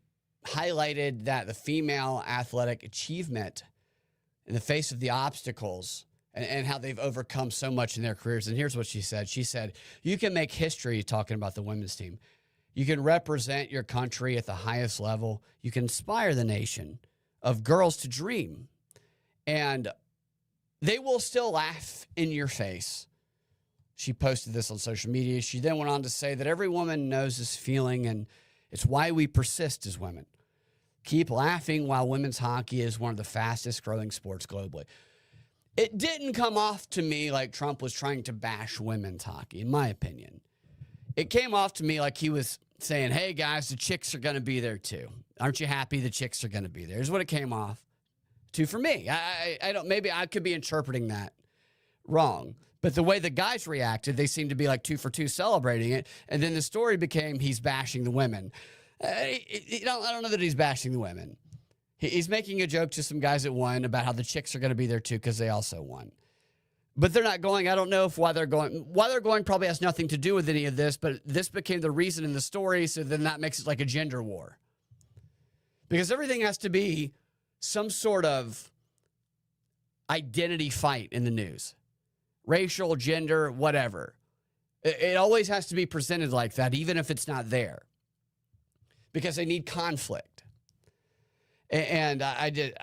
highlighted that the female athletic achievement in the face of the obstacles and how they've overcome so much in their careers. And here's what she said. She said, you can make history talking about the women's team. You can represent your country at the highest level. You can inspire the nation of girls to dream. And they will still laugh in your face. She posted this on social media. She then went on to say that every woman knows this feeling, and it's why we persist as women. Keep laughing while women's hockey is one of the fastest growing sports globally. It didn't come off to me like Trump was trying to bash women's hockey, in my opinion. It came off to me like he was saying, hey, guys, the chicks are going to be there too. Aren't you happy the chicks are going to be there? Is what it came off to for me. I don't, maybe I could be interpreting that wrong. But the way the guys reacted, they seemed to be like 2 for 2 celebrating it. And then the story became he's bashing the women. I don't know that he's bashing the women. He's making a joke to some guys that won about how the chicks are going to be there too because they also won. But they're not going. I don't know if why they're going probably has nothing to do with any of this, but this became the reason in the story, so then that makes it like a gender war. Because everything has to be some sort of identity fight in the news. Racial, gender, whatever. It always has to be presented like that, even if it's not there. Because they need conflict. And I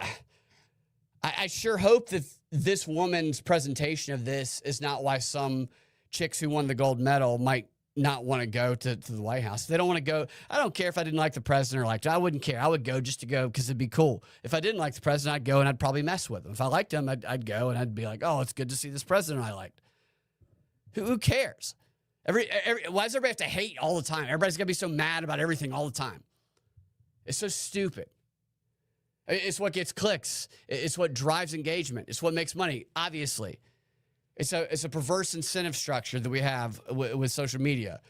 sure hope that this woman's presentation of this is not why some chicks who won the gold medal might not want to go to the White House. They don't want to go. I don't care if I didn't like the president or liked him. I wouldn't care. I would go just to go because it'd be cool. If I didn't like the president, I'd go and I'd probably mess with him. If I liked him, I'd go and I'd be like, oh, it's good to see this president I liked. Who cares? Why does everybody have to hate all the time? Everybody's got to be so mad about everything all the time. It's so stupid. It's what gets clicks. It's what drives engagement. It's what makes money, obviously. It's a perverse incentive structure that we have with social media.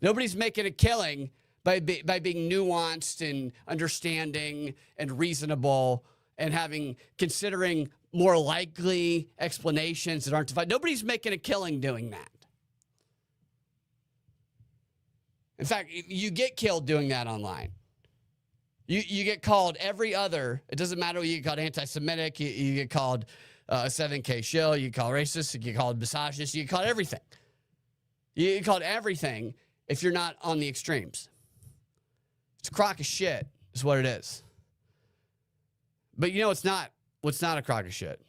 Nobody's making a killing by being nuanced and understanding and reasonable and considering more likely explanations that aren't defined. Nobody's making a killing doing that. In fact, you get killed doing that online. You get called every other. It doesn't matter. You get called anti-Semitic. You get called a 7K shill. You get called racist. You get called misogynist. You get called everything. You get called everything if you're not on the extremes. It's a crock of shit is what it is. But you know what's not a crock of shit?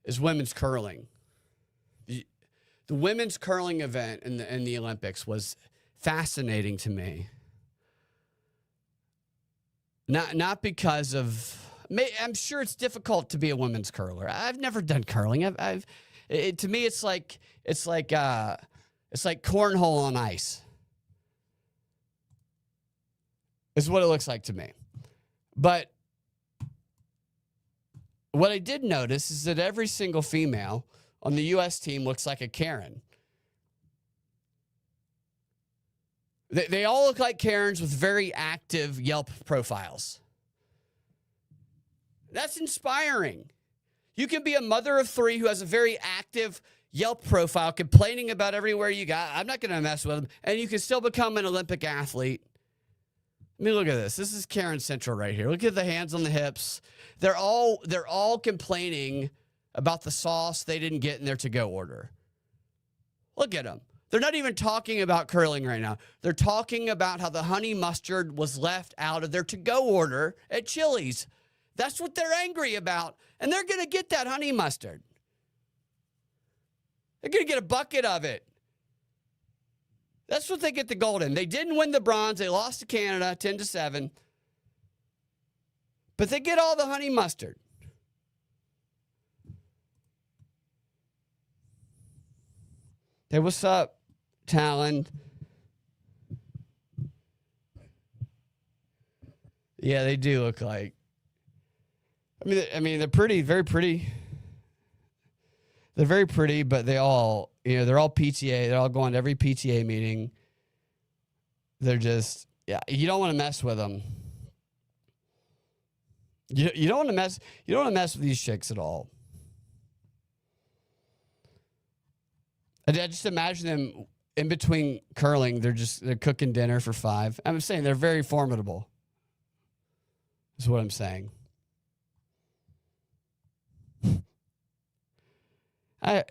Is women's curling. The women's curling event in the Olympics was fascinating to me. Not because of, I'm sure it's difficult to be a women's curler. I've never done curling. To me, it's like cornhole on ice. Is what it looks like to me. But what I did notice is that every single female on the U.S. team looks like a Karen. They all look like Karens with very active Yelp profiles. That's inspiring. You can be a mother of 3 who has a very active Yelp profile, complaining about everywhere you got. I'm not going to mess with them. And you can still become an Olympic athlete. I mean, look at this. This is Karen Central right here. Look at the hands on the hips. They're all complaining about the sauce they didn't get in their to-go order. Look at them. They're not even talking about curling right now. They're talking about how the honey mustard was left out of their to-go order at Chili's. That's what they're angry about. And they're going to get that honey mustard. They're going to get a bucket of it. That's what they get the gold in. They didn't win the bronze. They lost to Canada 10-7. But they get all the honey mustard. Hey, what's up, Talon? Yeah, they do look like. I mean, they're pretty, very pretty. They're very pretty, but they're all PTA. They're all going to every PTA meeting. They're just, Yeah, you don't want to mess with them. You don't want to mess. You don't want to mess with these chicks at all. I just imagine them in between curling. They're cooking dinner for 5. I'm saying they're very formidable. Is what I'm saying.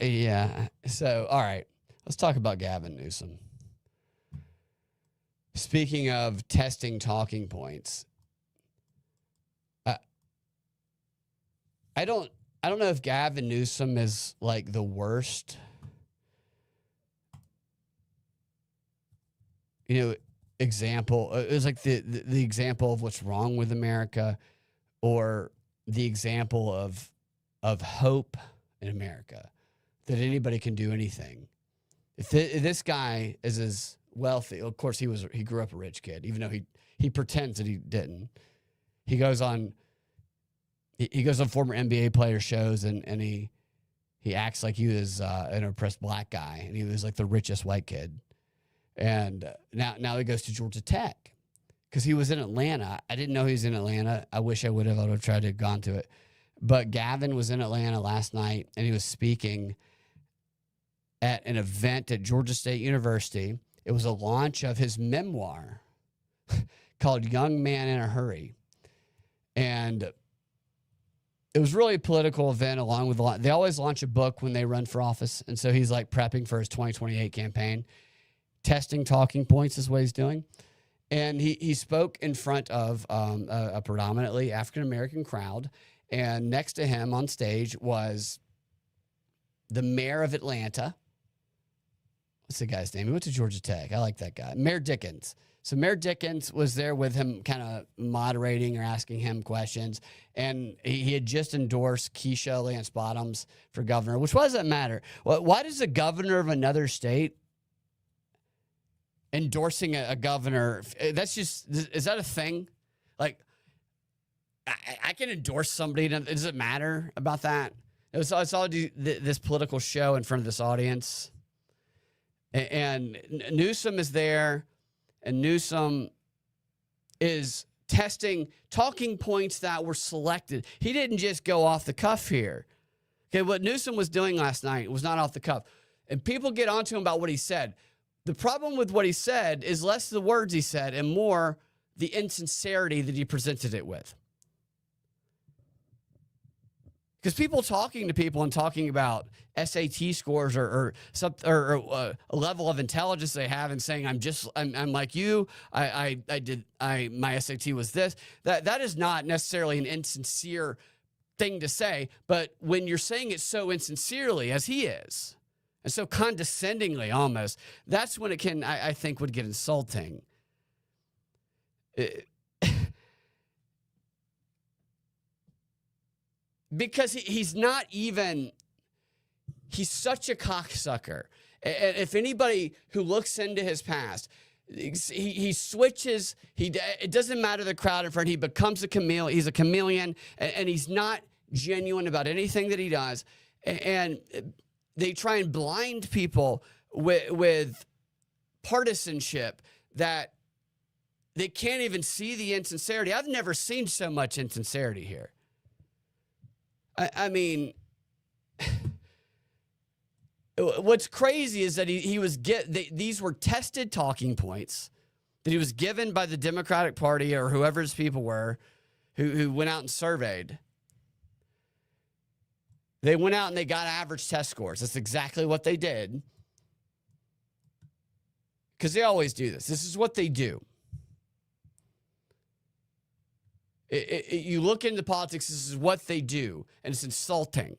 Yeah. So all right, let's talk about Gavin Newsom. Speaking of testing talking points, I don't know if Gavin Newsom is like the worst, example. It's like the example of what's wrong with America, or the example of hope in America, that anybody can do anything. If this guy is as wealthy, of course he grew up a rich kid, even though he pretends that he didn't. He goes on former NBA player shows and he acts like he was an oppressed black guy and he was like the richest white kid. And now he goes to Georgia Tech because he was in Atlanta. I didn't know he was in Atlanta. I wish I would have tried to have gone to it. But Gavin was in Atlanta last night and he was speaking at an event at Georgia State University. It was a launch of his memoir called Young Man in a Hurry. And it was really a political event along with they always launch a book when they run for office. And so he's like prepping for his 2028 campaign. Testing talking points is what he's doing. And he spoke in front of a predominantly African-American crowd. And next to him on stage was the mayor of Atlanta. What's the guy's name? He went to Georgia Tech. I like that guy. Mayor Dickens. So Mayor Dickens was there with him, kind of moderating or asking him questions. And he had just endorsed Keisha Lance Bottoms for governor, which why does that matter? Why does the governor of another state endorsing a governor? That's just, is that a thing? Like, I can endorse somebody. Does it matter about that? I saw this political show in front of this audience. And Newsom is there, and Newsom is testing talking points that were selected. He didn't just go off the cuff here. Okay, what Newsom was doing last night was not off the cuff. And people get onto him about what he said. The problem with what he said is less the words he said and more the insincerity that he presented it with. Because people talking to people and talking about SAT scores or a level of intelligence they have and saying I'm like you, my SAT was this, that is not necessarily an insincere thing to say. But when you're saying it so insincerely as he is, and so condescendingly almost, that's when it can, I think, would get insulting. Because he's not even, he's such a cocksucker. And if anybody who looks into his past, he switches, it doesn't matter the crowd in front, he becomes a chameleon, he's a chameleon, and he's not genuine about anything that he does. And they try and blind people with partisanship that they can't even see the insincerity. I've never seen so much insincerity here. I mean, what's crazy is that these were tested talking points that he was given by the Democratic Party or whoever his people were who went out and surveyed. They went out and they got average test scores. That's exactly what they did. Because they always do this. This is what they do. You look into politics, this is what they do, and it's insulting.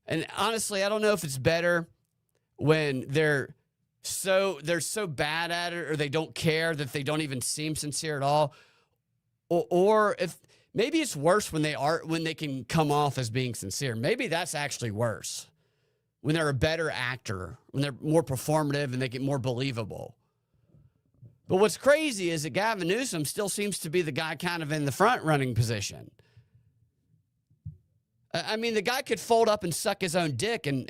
And honestly, I don't know if it's better when they're so bad at it or they don't care that they don't even seem sincere at all, or if maybe it's worse when they can come off as being sincere. Maybe that's actually worse when they're a better actor, when they're more performative and they get more believable. But what's crazy is that Gavin Newsom still seems to be the guy kind of in the front running position. I mean, the guy could fold up and suck his own dick and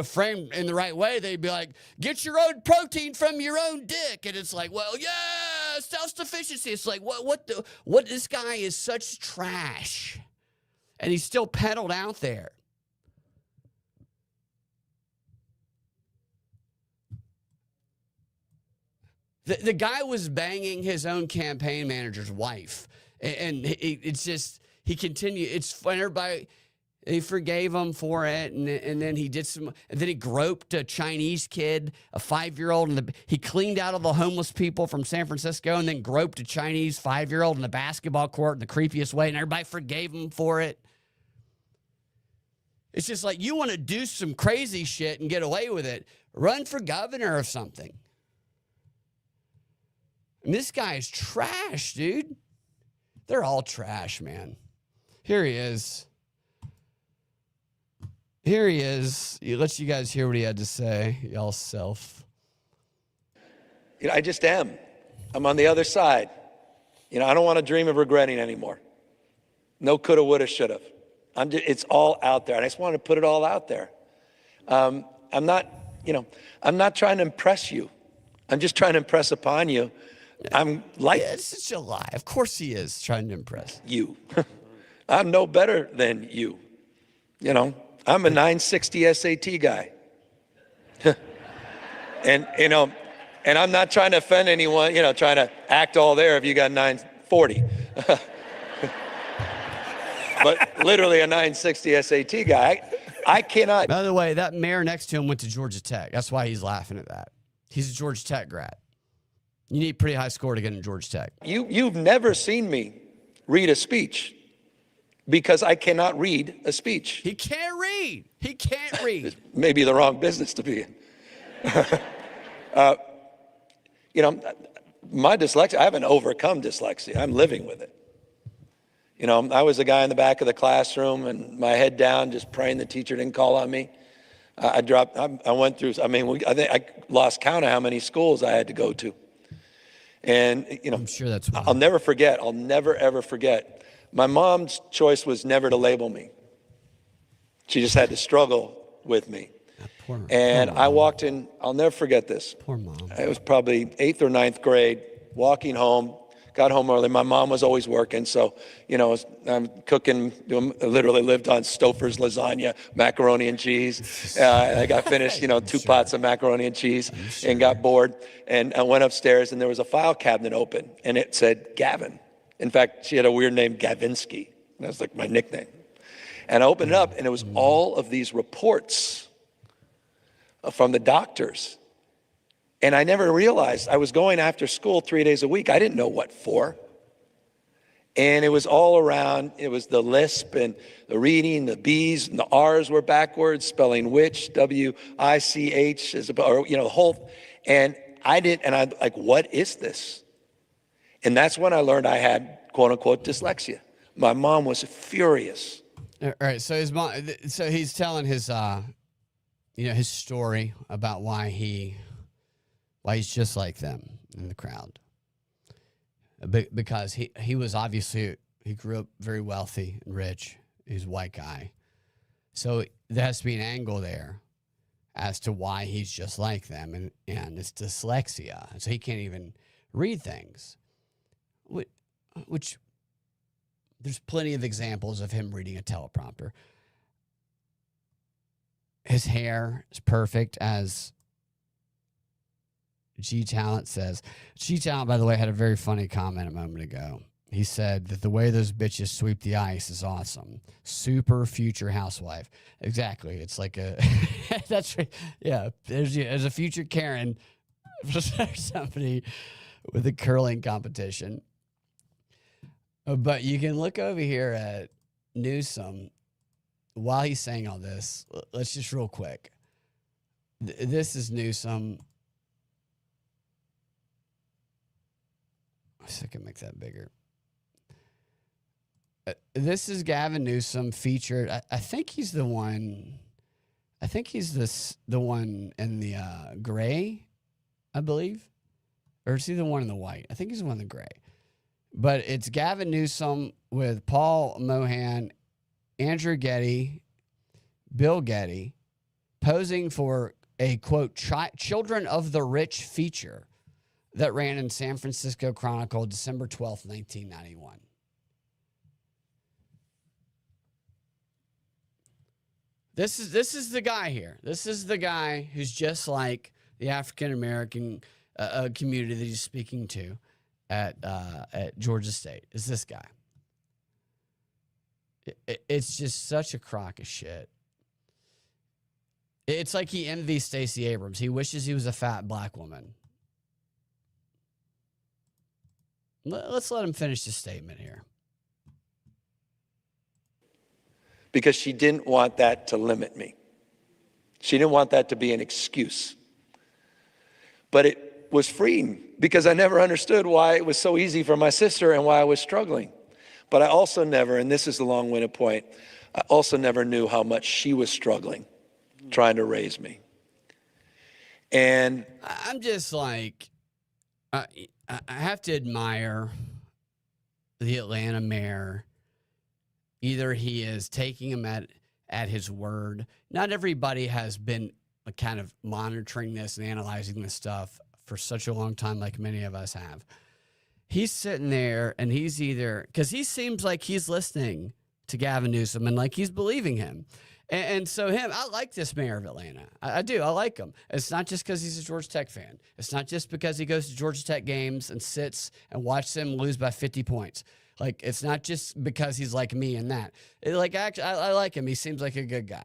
framed in the right way. They'd be like, get your own protein from your own dick. And it's like, well, yeah, self-sufficiency. It's like, what this guy is such trash. And he's still peddled out there. The guy was banging his own campaign manager's wife. And it's just, he continued. It's fun. Everybody, they forgave him for it. And then he did some, and then he groped a Chinese kid, a 5-year-old. And he cleaned out all the homeless people from San Francisco and then groped a Chinese 5-year-old in the basketball court in the creepiest way. And everybody forgave him for it. It's just like, you want to do some crazy shit and get away with it. Run for governor or something. And this guy is trash, dude. They're all trash, man. Here he is. Here he is. Let you guys hear what he had to say, y'all self. I just am. I'm on the other side. I don't want to dream of regretting anymore. No coulda, woulda, shoulda. It's all out there. And I just want to put it all out there. I'm not trying to impress you. I'm just trying to impress upon you. I'm like, it's such a lie. Of course he is trying to impress you. I'm no better than you. I'm a 960 SAT guy. and I'm not trying to offend anyone, trying to act all there if you got 940. But literally a 960 SAT guy. I cannot. By the way, that mayor next to him went to Georgia Tech. That's why he's laughing at that. He's a Georgia Tech grad. You need a pretty high score to get into Georgia Tech. You've never seen me read a speech because I cannot read a speech. He can't read. He can't read. Maybe the wrong business to be in. My dyslexia, I haven't overcome dyslexia. I'm living with it. I was the guy in the back of the classroom and my head down, just praying the teacher didn't call on me. I went through, I think I lost count of how many schools I had to go to. And, I'm sure that's why. I'll never forget. I'll never, ever forget. My mom's choice was never to label me. She just had to struggle with me. Poor I walked in, I'll never forget this. Poor mom. It was probably 8th or 9th grade, walking home, got home early. My mom was always working, so, I'm cooking, literally lived on Stouffer's lasagna, macaroni and cheese. I got finished, 2 pots of macaroni and cheese and got bored. And I went upstairs, and there was a file cabinet open, and it said Gavin. In fact, she had a weird name, Gavinsky. That was like my nickname. And I opened it up, and it was all of these reports from the doctors. And I never realized I was going after school 3 days a week. I didn't know what for. And it was all around. It was the lisp and the reading, the B's and the R's were backwards, spelling witch, W-I-C-H, the whole. And I'm like, what is this? And that's when I learned I had, quote unquote, dyslexia. My mom was furious. All right. So his mom, so he's telling his, his story about why he's just like them in the crowd. Because he was obviously, he grew up very wealthy and rich. He's a white guy. So there has to be an angle there as to why he's just like them. And it's dyslexia. So he can't even read things. Which there's plenty of examples of him reading a teleprompter. His hair is perfect, as G-Talent says. G-Talent, by the way, had a very funny comment a moment ago. He said that the way those bitches sweep the ice is awesome. Super future housewife. Exactly. It's like a, that's right. Yeah. There's a future Karen for somebody with a curling competition. But you can look over here at Newsom while he's saying all this. Let's just real quick. This is Newsom. I can make that bigger. This is Gavin Newsom featured. I think he's the one. I think he's the one in the gray, I believe. Or is he the one in the white? I think he's the one in the gray. But it's Gavin Newsom with Paul Mohan Andrew Getty, Bill Getty, posing for a, quote, Children of the Rich feature that ran in San Francisco Chronicle December 12th, 1991. This is the guy here. This is the guy who's just like the African-American community that he's speaking to at Georgia State. Is this guy. It's just such a crock of shit. It's like he envies Stacey Abrams. He wishes he was a fat black woman. Let's let him finish his statement here. Because she didn't want that to limit me. She didn't want that to be an excuse. But it was freeing because I never understood why it was so easy for my sister and why I was struggling. But I also never, and this is the long-winded point, I also never knew how much she was struggling trying to raise me. And I'm just like, I have to admire the Atlanta mayor. Either he is taking him at his word. Not everybody has been kind of monitoring this and analyzing this stuff for such a long time like many of us have. He's sitting there and he's either, because he seems like he's listening to Gavin Newsom and like he's believing him. And so I like this mayor of Atlanta. I do. I like him. It's not just because he's a Georgia Tech fan. It's not just because he goes to Georgia Tech games and sits and watches them lose by 50 points. Like, it's not just because he's like me and that. Actually, I like him. He seems like a good guy.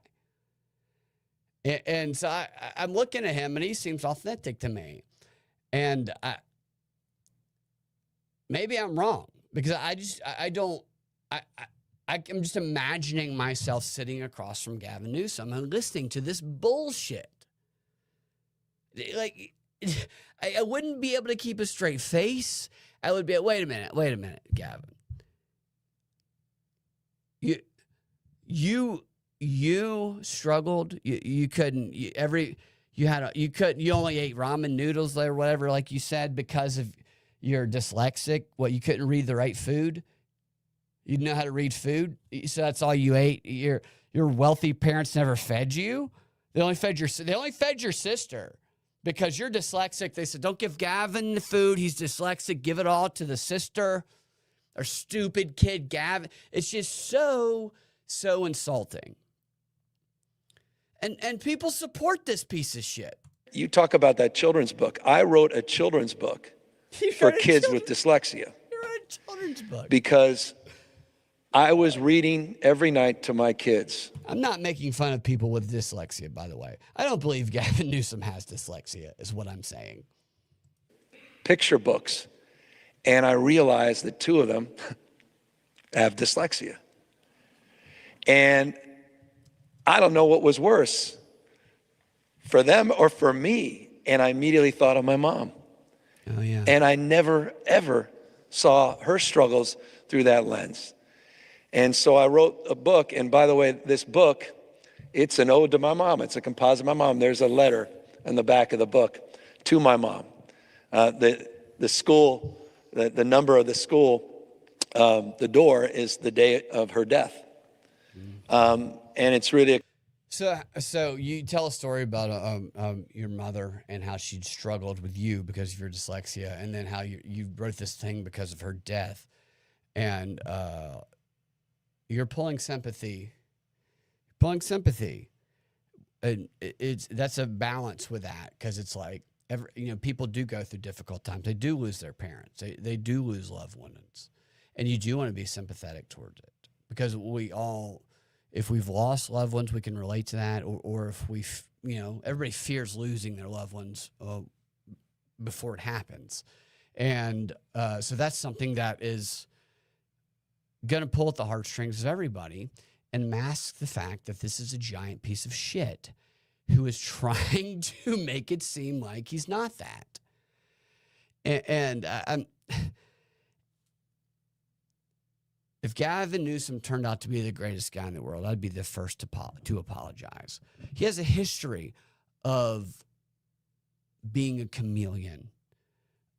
And so I'm looking at him, and he seems authentic to me. And maybe I'm wrong because I'm just imagining myself sitting across from Gavin Newsom and listening to this bullshit. Like, I wouldn't be able to keep a straight face. I would be, wait a minute, Gavin. You struggled. You couldn't. You only ate ramen noodles or whatever, like you said, because of your dyslexic. What, you couldn't read the right food? You didn't know how to read food, so that's all you ate. Your wealthy parents never fed you. They only fed your sister because you're dyslexic. They said, don't give Gavin the food. He's dyslexic. Give it all to the sister. Or stupid kid Gavin. It's just so insulting. And people support this piece of shit. you talk about that children's book. I wrote a children's book for kids with dyslexia. You wrote a children's book. Because I was reading every night to my kids. I'm not making fun of people with dyslexia, by the way. I don't believe Gavin Newsom has dyslexia, is what I'm saying. Picture books. And I realized that two of them have dyslexia. And I don't know what was worse, for them or for me. And I immediately thought of my mom. Oh, yeah. And I never, ever saw her struggles through that lens. And so I wrote a book. And by the way, this book, it's an ode to my mom. It's a composite of my mom. There's a letter in the back of the book to my mom. The school, the number of the school, the door is the day of her death. And it's really So you tell a story about your mother and how she struggled with you because of your dyslexia, and then how you wrote this thing because of her death, and you're pulling sympathy. And that's a balance with that, because it's like people do go through difficult times. They do lose their parents. They do lose loved ones, and you do want to be sympathetic towards it, because we all. If we've lost loved ones, we can relate to that. Or if everybody fears losing their loved ones before it happens. And so that's something that is going to pull at the heartstrings of everybody and mask the fact that this is a giant piece of shit who is trying to make it seem like he's not that. And if Gavin Newsom turned out to be the greatest guy in the world, I'd be the first to apologize. He has a history of being a chameleon,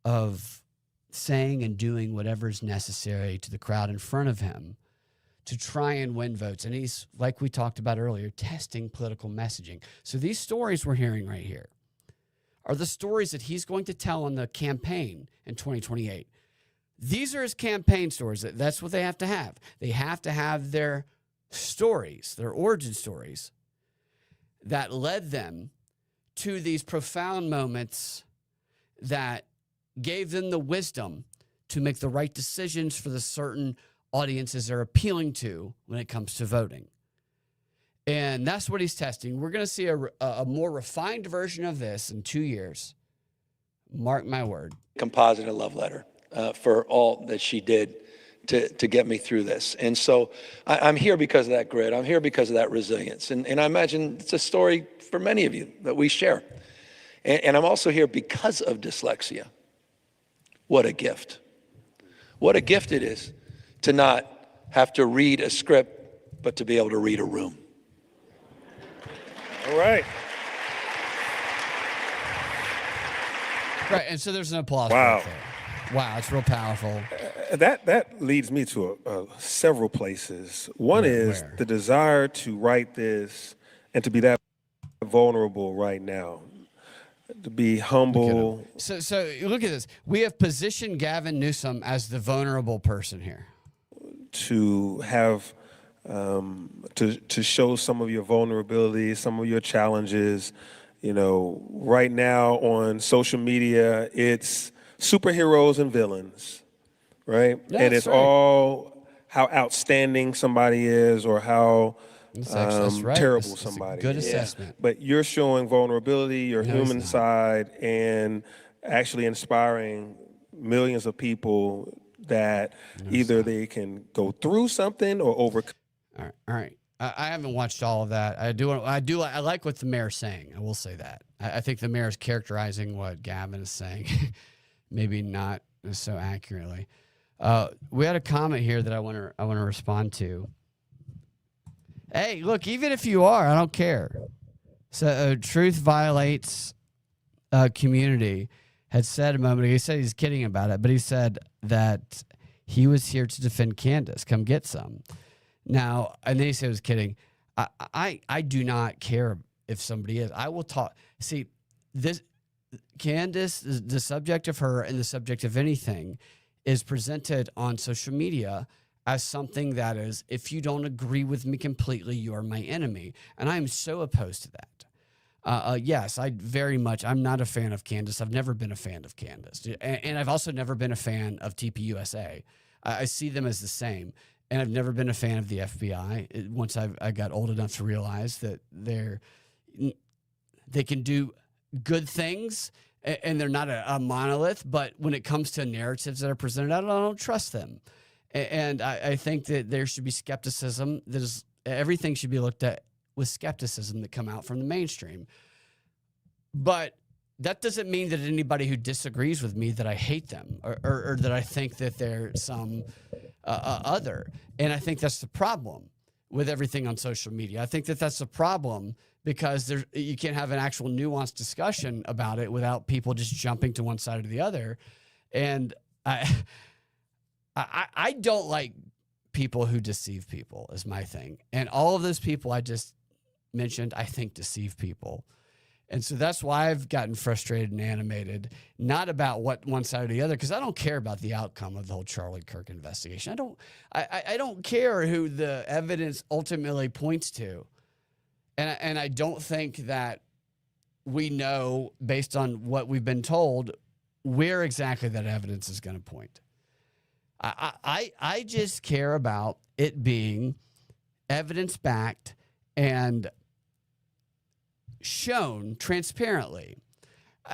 of saying and doing whatever is necessary to the crowd in front of him to try and win votes. And he's, like we talked about earlier, testing political messaging. So these stories we're hearing right here are the stories that he's going to tell in the campaign in 2028. These are his campaign stories. That's what they have to have. They have to have their stories, their origin stories that led them to these profound moments that gave them the wisdom to make the right decisions for the certain audiences they're appealing to when it comes to voting. And that's what he's testing. We're going to see a more refined version of this in 2 years. Mark my word. Composite a love letter for all that she did to get me through this. And so I'm here because of that grit. I'm here because of that resilience. And I imagine it's a story for many of you that we share. And I'm also here because of dyslexia. What a gift. What a gift it is to not have to read a script, but to be able to read a room. All right. Right, and so there's an applause. Wow. Right there. Wow, it's real powerful. That leads me to several places. One is the desire to write this and to be that vulnerable right now, to be humble. So look at this. We have positioned Gavin Newsom as the vulnerable person here. To have, to show some of your vulnerabilities, some of your challenges. You know, right now on social media, it's superheroes and villains, right? That's and it's right. all how outstanding somebody is or how That's right. terrible That's somebody a good is. assessment. But you're showing vulnerability, your human it's not. side, and actually inspiring millions of people that either they can go through something or overcome. All right. I haven't watched all of that. I like what the mayor's saying. I will say that. I think the mayor is characterizing what Gavin is saying, maybe not so accurately. We had a comment here that I want to respond to. Hey, look, even if you are, I don't care. So Truth Violates Community had said a moment ago, he said he's kidding about it, but he said that he was here to defend Candace. Come get some. Now, and then he said he was kidding. I do not care if somebody is. I will talk. See, this Candace, the subject of her and the subject of anything is presented on social media as something that is, if you don't agree with me completely, you are my enemy. And I am so opposed to that. Yes, I'm not a fan of Candace. I've never been a fan of Candace. And I've also never been a fan of TPUSA. I see them as the same. And I've never been a fan of the FBI. Once I got old enough to realize that they can do good things and they're not a monolith. But when it comes to narratives that are presented, I don't trust them. And I think that there should be skepticism. Everything should be looked at with skepticism that come out from the mainstream. But that doesn't mean that anybody who disagrees with me that I hate them or that I think that they're some other. And I think that's the problem with everything on social media. I think that that's a problem because you can't have an actual nuanced discussion about it without people just jumping to one side or the other. And I don't like people who deceive people is my thing. And all of those people I just mentioned, I think deceive people. And so that's why I've gotten frustrated and animated, not about what one side or the other, because I don't care about the outcome of the whole Charlie Kirk investigation. I don't care who the evidence ultimately points to. And I don't think that we know, based on what we've been told, where exactly that evidence is going to point. I just care about it being evidence-backed and shown transparently.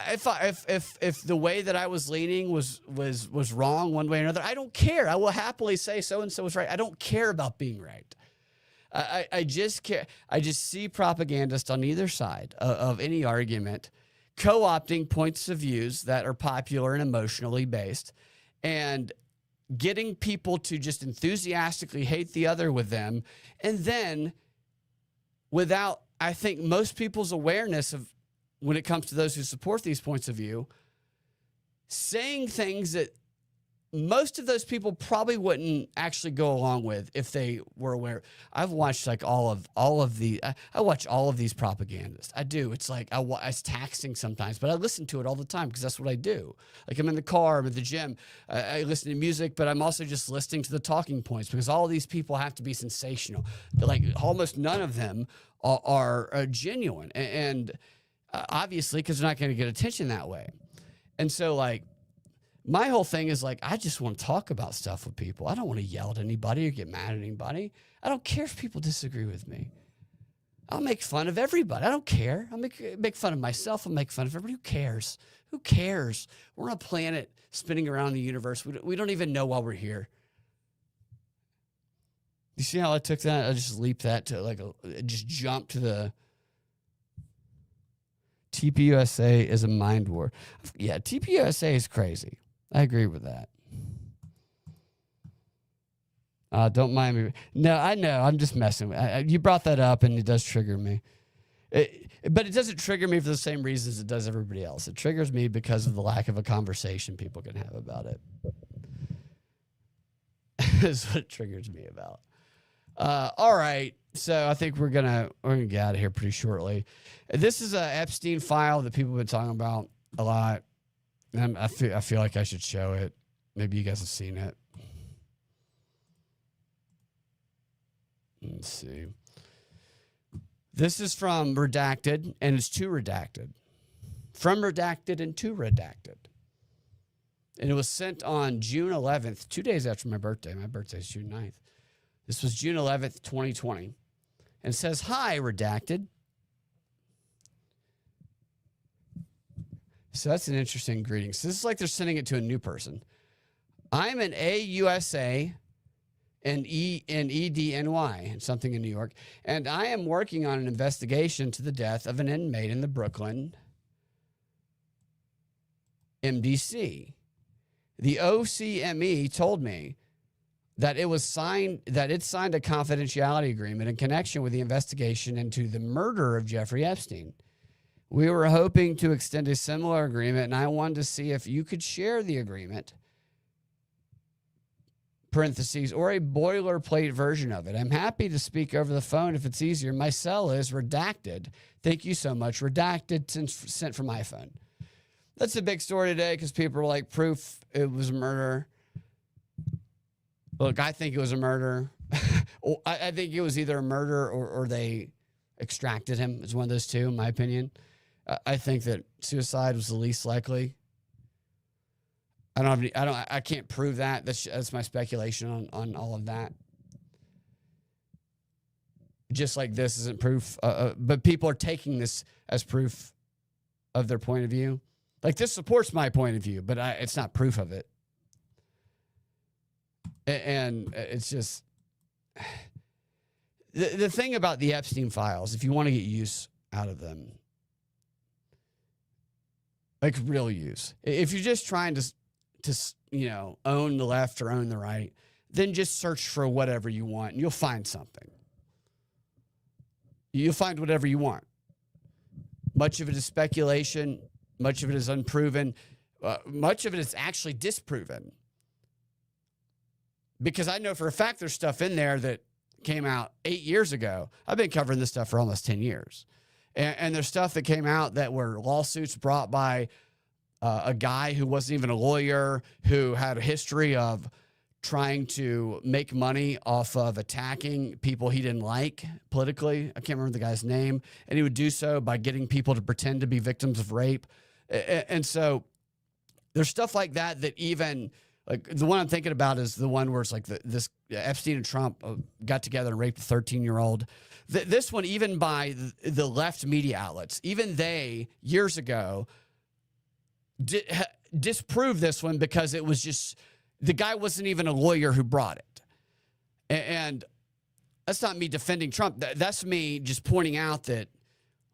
If the way that I was leaning was wrong one way or another, I don't care. I will happily say so and so was right. I don't care about being right. I just care. I just see propagandists on either side of any argument co-opting points of views that are popular and emotionally based and getting people to just enthusiastically hate the other with them. And then without, I think, most people's awareness of when it comes to those who support these points of view, saying things that most of those people probably wouldn't actually go along with if they were aware. I've watched like all of the I watch all of these propagandists. I do. It's like it's taxing sometimes, but I listen to it all the time because that's what I do. Like I'm in the car, I'm at the gym, I listen to music, but I'm also just listening to the talking points because all these people have to be sensational. Like almost none of them are genuine, and obviously because they're not going to get attention that way. And so like. My whole thing is like, I just want to talk about stuff with people. I don't want to yell at anybody or get mad at anybody. I don't care if people disagree with me. I'll make fun of everybody. I don't care. I'll make fun of myself. I'll make fun of everybody. Who cares? Who cares? We're on a planet spinning around the universe. We don't even know why we're here. You see how I took that? I just leaped that to like, just jumped to the TPUSA is a mind war. Yeah, TPUSA is crazy. I agree with that. Don't mind me. No, I know. I'm just messing with you. Brought that up, and it does trigger me. But it doesn't trigger me for the same reasons it does everybody else. It triggers me because of the lack of a conversation people can have about it. That's what it triggers me about. All right. So I think we're gonna get out of here pretty shortly. This is a Epstein file that people have been talking about a lot. And I feel like I should show it. Maybe you guys have seen it. Let's see. This is from Redacted, and it's to Redacted. From Redacted and to Redacted. And it was sent on June 11th, 2 days after my birthday. My birthday is June 9th. This was June 11th, 2020. And it says, "Hi, Redacted." So that's an interesting greeting. So this is like they're sending it to a new person. "I'm an AUSA and EDNY, and something in New York, and I am working on an investigation to the death of an inmate in the Brooklyn MDC. The OCME told me that it signed a confidentiality agreement in connection with the investigation into the murder of Jeffrey Epstein. We were hoping to extend a similar agreement, and I wanted to see if you could share the agreement, parentheses, or a boilerplate version of it. I'm happy to speak over the phone if it's easier. My cell is Redacted. Thank you so much. Redacted sent from iPhone." That's a big story today because people are like, proof it was a murder. Look, I think it was a murder. I think it was either a murder or they extracted him. It's one of those two, in my opinion. I think that suicide was the least likely. I can't prove that. That's my speculation on all of that. Just like this isn't proof, but people are taking this as proof of their point of view. Like this supports my point of view, but it's not proof of it. And it's just the thing about the Epstein files, if you want to get use out of them, like real use, if you're just trying to own the left or own the right, then just search for whatever you want and you'll find something. You'll find whatever you want. Much of it is speculation. Much of it is unproven. Much of it is actually disproven. Because I know for a fact there's stuff in there that came out 8 years ago. I've been covering this stuff for almost 10 years. And there's stuff that came out that were lawsuits brought by a guy who wasn't even a lawyer, who had a history of trying to make money off of attacking people he didn't like politically. I can't remember the guy's name. And he would do so by getting people to pretend to be victims of rape. And so there's stuff like that even... Like the one I'm thinking about is the one where it's like this Epstein and Trump got together and raped a 13-year-old. This one, even by the left media outlets, even they, years ago, disproved this one because it was just, the guy wasn't even a lawyer who brought it. And that's not me defending Trump. That's me just pointing out that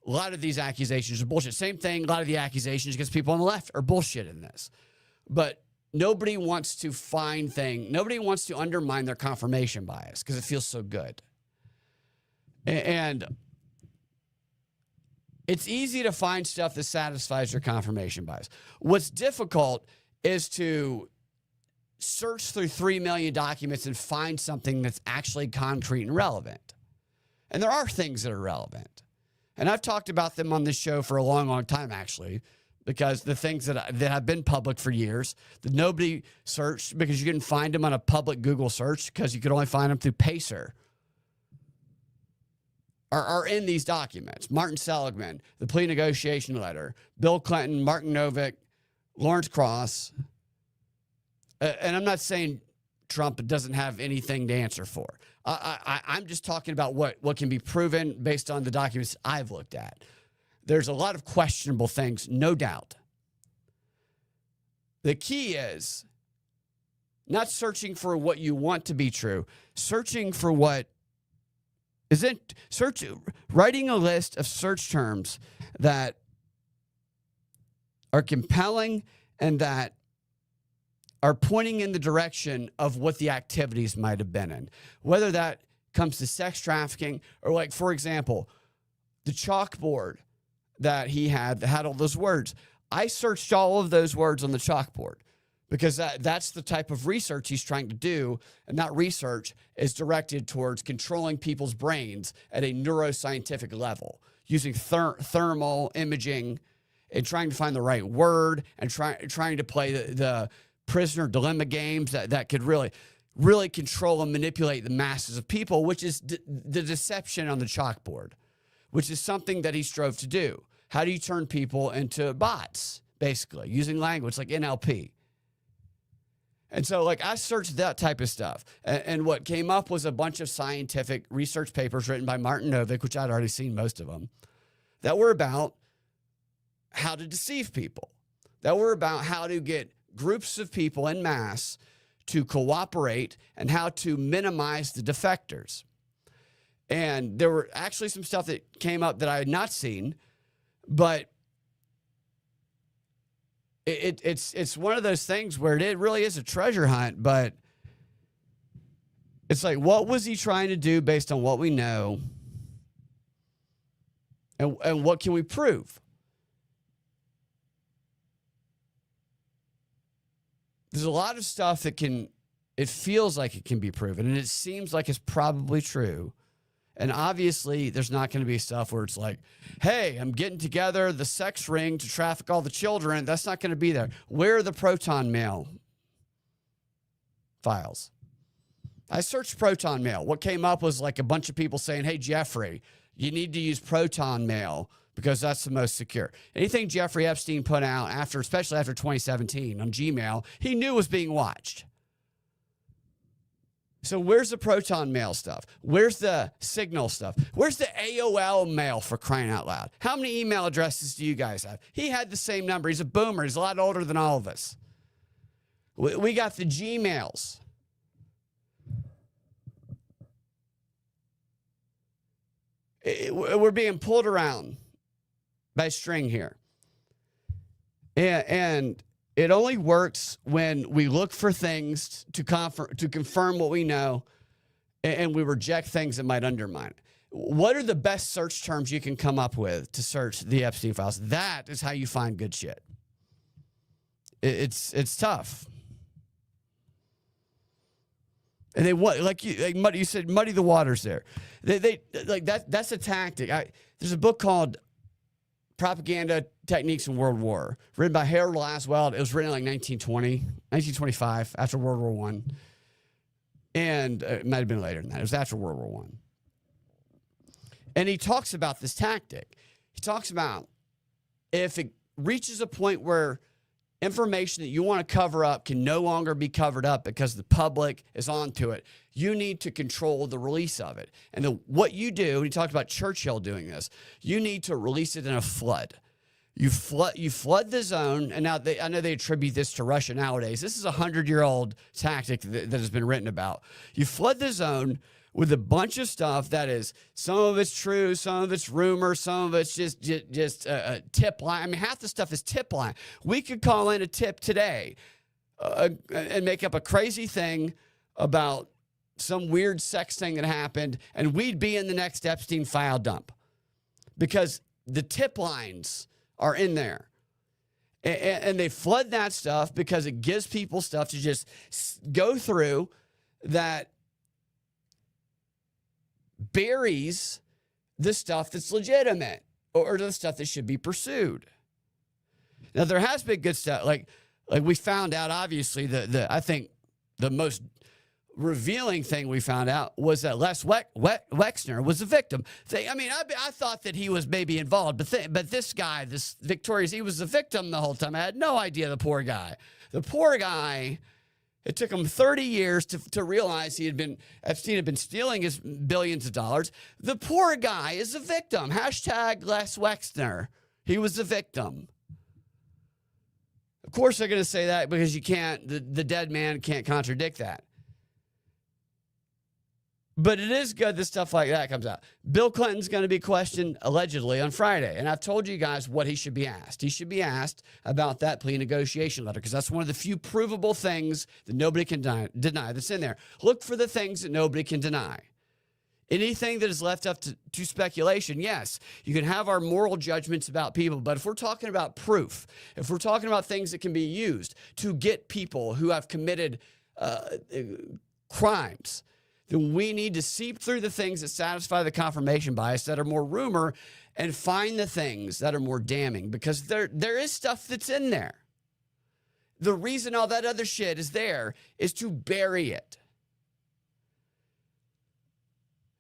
a lot of these accusations are bullshit. Same thing, a lot of the accusations against people on the left are bullshit in this. But nobody wants to nobody wants to undermine their confirmation bias because it feels so good. And it's easy to find stuff that satisfies your confirmation bias. What's difficult is to search through 3 million documents and find something that's actually concrete and relevant. And there are things that are relevant. And I've talked about them on this show for a long, long time, actually, because the things that have been public for years that nobody searched because you couldn't find them on a public Google search because you could only find them through Pacer are in these documents. Martin Seligman, the plea negotiation letter, Bill Clinton, Martin Novick, Lawrence Cross. And I'm not saying Trump doesn't have anything to answer for. I'm just talking about what can be proven based on the documents I've looked at. There's a lot of questionable things, no doubt. The key is not searching for what you want to be true, searching for what isn't. Writing a list of search terms that are compelling and that are pointing in the direction of what the activities might have been in, whether that comes to sex trafficking or, like, for example, the chalkboard that he had that had all those words. I searched all of those words on the chalkboard because that's the type of research he's trying to do. And that research is directed towards controlling people's brains at a neuroscientific level using thermal imaging and trying to find the right word and trying to play the prisoner dilemma games that could really control and manipulate the masses of people, which is the deception on the chalkboard, which is something that he strove to do. How do you turn people into bots, basically, using language like NLP? And so, like, I searched that type of stuff. And what came up was a bunch of scientific research papers written by Martin Novick, which I'd already seen most of them, that were about how to deceive people, that were about how to get groups of people en masse to cooperate and how to minimize the defectors. And there were actually some stuff that came up that I had not seen, but it's one of those things where it really is a treasure hunt, but it's like, what was he trying to do based on what we know? And what can we prove? There's a lot of stuff that it feels like it can be proven, and it seems like it's probably true. And obviously, there's not going to be stuff where it's like, hey, I'm getting together the sex ring to traffic all the children. That's not going to be there. Where are the Proton Mail files? I searched Proton Mail. What came up was like a bunch of people saying, hey, Jeffrey, you need to use Proton Mail because that's the most secure. Anything Jeffrey Epstein put out especially after 2017 on Gmail, he knew was being watched. So where's the Proton Mail stuff? Where's the Signal stuff? Where's the AOL mail, for crying out loud? How many email addresses do you guys have? He had the same number. He's a boomer. He's a lot older than all of us. We got the Gmails. We're being pulled around by string here. And it only works when we look for things to confirm what we know, and we reject things that might undermine it. What are the best search terms you can come up with to search the Epstein files? That is how you find good shit. It's tough. And you said, muddy the waters there. They like that. That's a tactic. There's a book called Propaganda Techniques in World War, written by Harold Laswell. It was written in like 1925, after World War I. And it might have been later than that. It was after World War I. And he talks about this tactic. He talks about if it reaches a point where information that you want to cover up can no longer be covered up because the public is onto it, you need to control the release of it. And what you do, and he talked about Churchill doing this, you need to release it in a flood. You flood the zone, and now I know they attribute this to Russia nowadays. This is a 100-year-old tactic that has been written about. You flood the zone with a bunch of stuff that is, some of it's true, some of it's rumor, some of it's just a tip line. I mean, half the stuff is tip line. We could call in a tip today and make up a crazy thing about some weird sex thing that happened, and we'd be in the next Epstein file dump because the tip lines are in there. And they flood that stuff because it gives people stuff to just go through that buries the stuff that's legitimate or the stuff that should be pursued. Now, there has been good stuff. Like we found out, obviously, I think the most revealing thing we found out was that Les Wexner was a victim. I thought that he was maybe involved, but this guy, this Victorious, he was a victim the whole time. I had no idea, the poor guy. The poor guy, it took him 30 years to realize Epstein had been stealing his billions of dollars. The poor guy is a victim. Hashtag Les Wexner. He was a victim. Of course they're going to say that because you can't, the dead man can't contradict that. But it is good that stuff like that comes out. Bill Clinton's going to be questioned allegedly on Friday. And I've told you guys what he should be asked. He should be asked about that plea negotiation letter because that's one of the few provable things that nobody can deny that's in there. Look for the things that nobody can deny. Anything that is left up to speculation, yes, you can have our moral judgments about people. But if we're talking about proof, if we're talking about things that can be used to get people who have committed crimes, then we need to seep through the things that satisfy the confirmation bias that are more rumor and find the things that are more damning because there is stuff that's in there. The reason all that other shit is there is to bury it.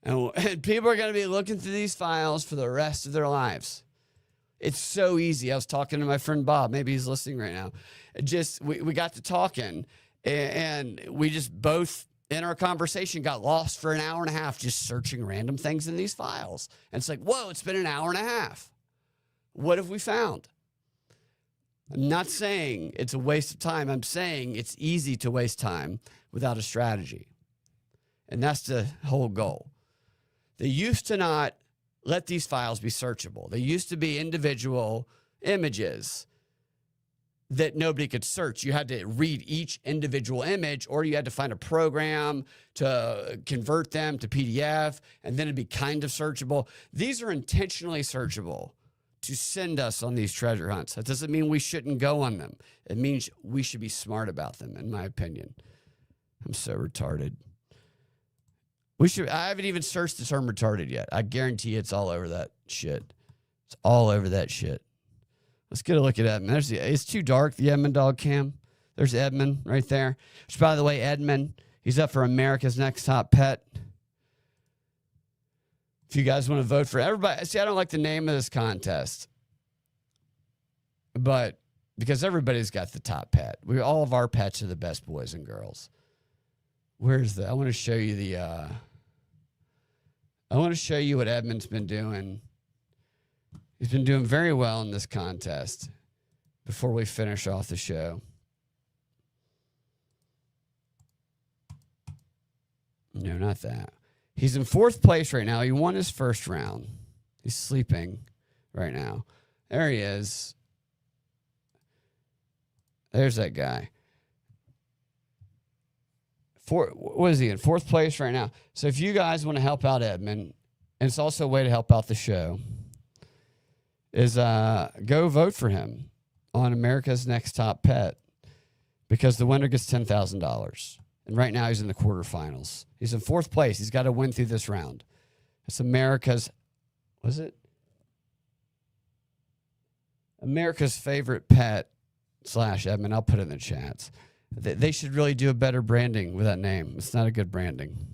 And people are going to be looking through these files for the rest of their lives. It's so easy. I was talking to my friend Bob. Maybe he's listening right now. We got to talking and we just both in our conversation got lost for an hour and a half just searching random things in these files. And it's like, whoa, it's been an hour and a half. What have we found? I'm not saying it's a waste of time. I'm saying it's easy to waste time without a strategy. And that's the whole goal. They used to not let these files be searchable. They used to be individual images that nobody could search. You had to read each individual image, or you had to find a program to convert them to PDF, and then it'd be kind of searchable. These are intentionally searchable to send us on these treasure hunts. That doesn't mean we shouldn't go on them. It means we should be smart about them, in my opinion. I'm so retarded. I haven't even searched the term retarded yet. I guarantee it's all over that shit. It's all over that shit. Let's get a look at Edmund. It's too dark, the Edmund dog cam. There's Edmund right there. Which, by the way, Edmund, he's up for America's Next Top Pet. If you guys want to vote for everybody. See, I don't like the name of this contest. But because everybody's got the top pet. All of our pets are the best boys and girls. Where's I want to show you I want to show you what Edmund's been doing. He's been doing very well in this contest before we finish off the show. No, not that. He's in 4th place right now. He won his first round. He's sleeping right now. There he is. There's that guy. What is he in? 4th place right now. So if you guys want to help out Edmund, and it's also a way to help out the show, is go vote for him on America's Next Top Pet because the winner gets $10,000. And right now he's in the quarterfinals. He's in 4th place. He's got to win through this round. It's America's favorite pet / Edmund. I'll put it in the chats. They should really do a better branding with that name. It's not a good branding.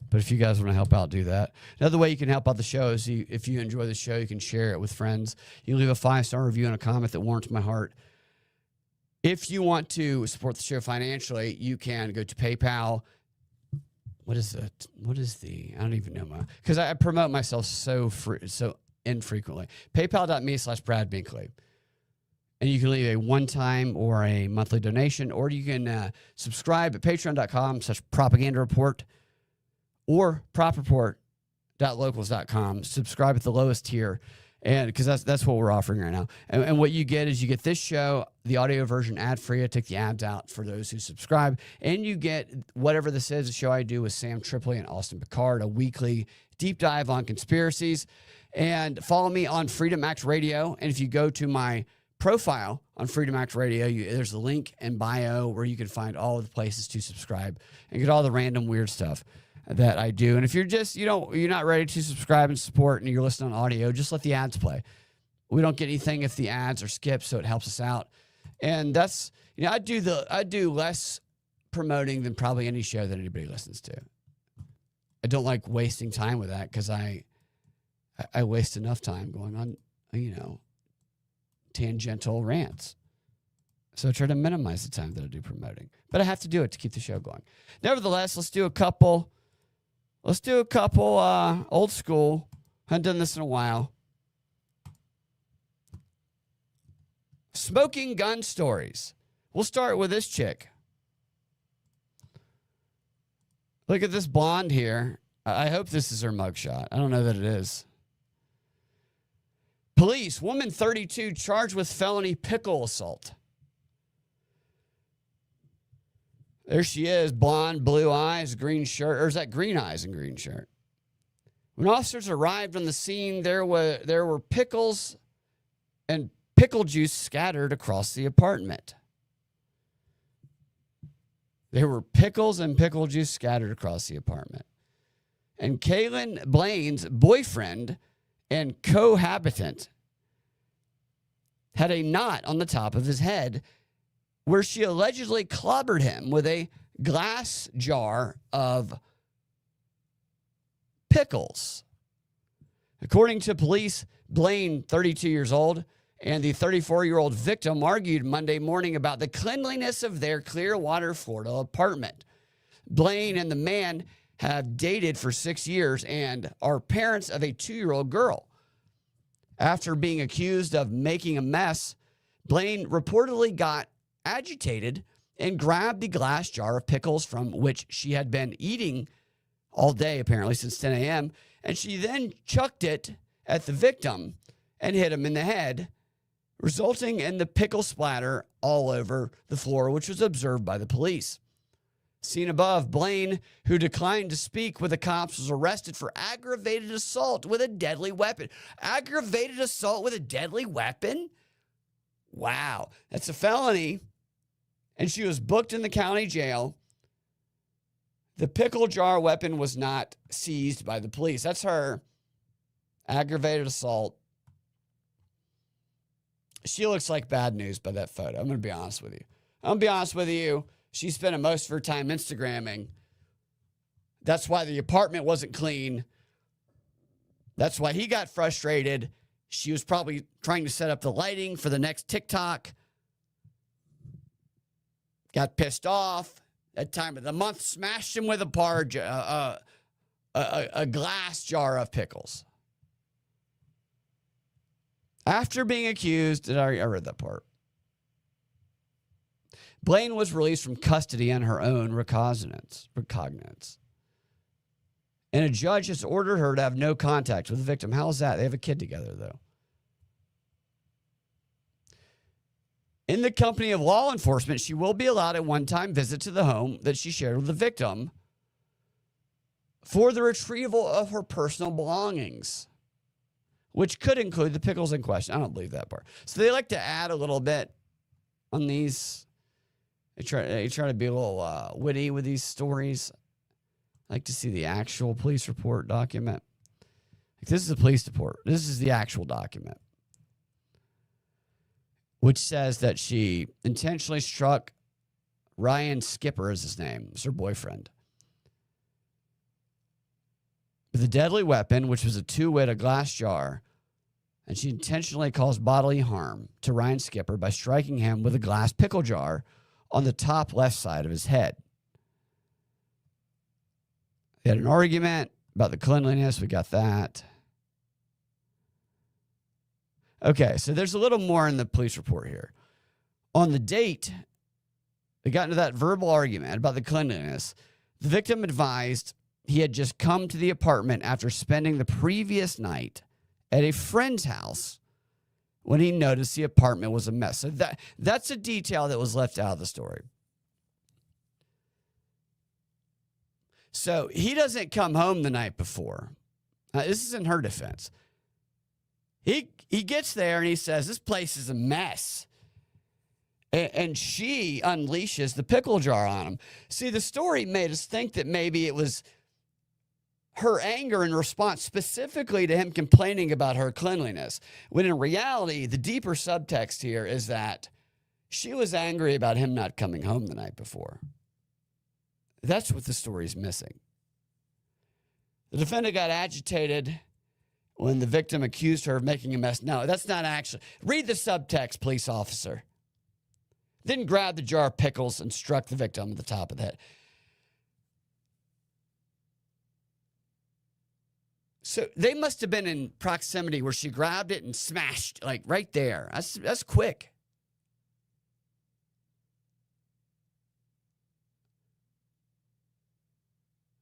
But if you guys want to help out, do that. Another way you can help out the show is if you enjoy the show, you can share it with friends. You can leave a 5-star review and a comment that warms my heart. If you want to support the show financially, you can go to PayPal. What is it? I don't even know because I promote myself so infrequently. PayPal.me/Brad Binkley. And you can leave a one-time or a monthly donation, or you can subscribe at patreon.com/propaganda report or propreport.locals.com. Subscribe at the lowest tier, and because that's what we're offering right now. And what you get is you get this show, the audio version ad-free. I take the ads out for those who subscribe. And you get whatever this is, a show I do with Sam Tripoli and Austin Picard, a weekly deep dive on conspiracies. And follow me on Freedom Max Radio. And if you go to my profile on Freedom Act Radio. There's a link in bio where you can find all of the places to subscribe and get all the random weird stuff that I do. And if you're just, you're not ready to subscribe and support and you're listening on audio, just let the ads play. We don't get anything if the ads are skipped, so it helps us out. And that's, I do less promoting than probably any show that anybody listens to. I don't like wasting time with that because I waste enough time going on, tangential rants. So I try to minimize the time that I do promoting. But I have to do it to keep the show going. Nevertheless, let's do a couple old school. I haven't done this in a while. Smoking gun stories. We'll start with this chick. Look at this blonde here. I hope this is her mugshot. I don't know that it is. Police, woman 32 charged with felony pickle assault. There she is, blonde, blue eyes, green shirt. Or is that green eyes and green shirt? When officers arrived on the scene, there were pickles and pickle juice scattered across the apartment. There were pickles and pickle juice scattered across the apartment. And Kaylin Blaine's boyfriend and cohabitant had a knot on the top of his head where she allegedly clobbered him with a glass jar of pickles. According to police, Blaine, 32 years old, and the 34-year-old victim argued Monday morning about the cleanliness of their Clearwater, Florida apartment. Blaine and the man have dated for 6 years and are parents of a 2-year-old girl. After being accused of making a mess, Blaine reportedly got agitated and grabbed the glass jar of pickles from which she had been eating all day, apparently since 10 a.m., and she then chucked it at the victim and hit him in the head, resulting in the pickle splatter all over the floor, which was observed by the police. Seen above, Blaine, who declined to speak with the cops, was arrested for aggravated assault with a deadly weapon. Aggravated assault with a deadly weapon? Wow, that's a felony. And she was booked in the county jail. The pickle jar weapon was not seized by the police. That's her aggravated assault. She looks like bad news by that photo. I'm going to be honest with you. She's spending most of her time Instagramming. That's why the apartment wasn't clean. That's why he got frustrated. She was probably trying to set up the lighting for the next TikTok. Got pissed off. That time of the month, smashed him with a glass jar of pickles. After being accused, I read that part. Blaine was released from custody on her own recognizance. And a judge has ordered her to have no contact with the victim. How's that? They have a kid together, though. In the company of law enforcement, she will be allowed a one-time visit to the home that she shared with the victim for the retrieval of her personal belongings, which could include the pickles in question. I don't believe that part. So they like to add a little bit on these. They try to be a little witty with these stories. I like to see the actual police report document. Like, this is a police report. This is the actual document, which says that she intentionally struck Ryan Skipper, is his name. It's her boyfriend, with a deadly weapon, which was a 2-wit glass jar, and she intentionally caused bodily harm to Ryan Skipper by striking him with a glass pickle jar on the top left side of his head. They had an argument about the cleanliness. We got that. Okay, so there's a little more in the police report here. On the date, they got into that verbal argument about the cleanliness. The victim advised he had just come to the apartment after spending the previous night at a friend's house when he noticed the apartment was a mess. So that's a detail that was left out of the story. So he doesn't come home the night before. This is in her defense. He gets there and he says, this place is a mess. And she unleashes the pickle jar on him. See, the story made us think that maybe it was her anger in response specifically to him complaining about her cleanliness, when in reality, the deeper subtext here is that she was angry about him not coming home the night before. That's what the story's missing. The defendant got agitated when the victim accused her of making a mess. No, that's not actually. Read the subtext, police officer. Then grabbed the jar of pickles and struck the victim at the top of the head. So they must have been in proximity where she grabbed it and smashed, like right there. That's quick.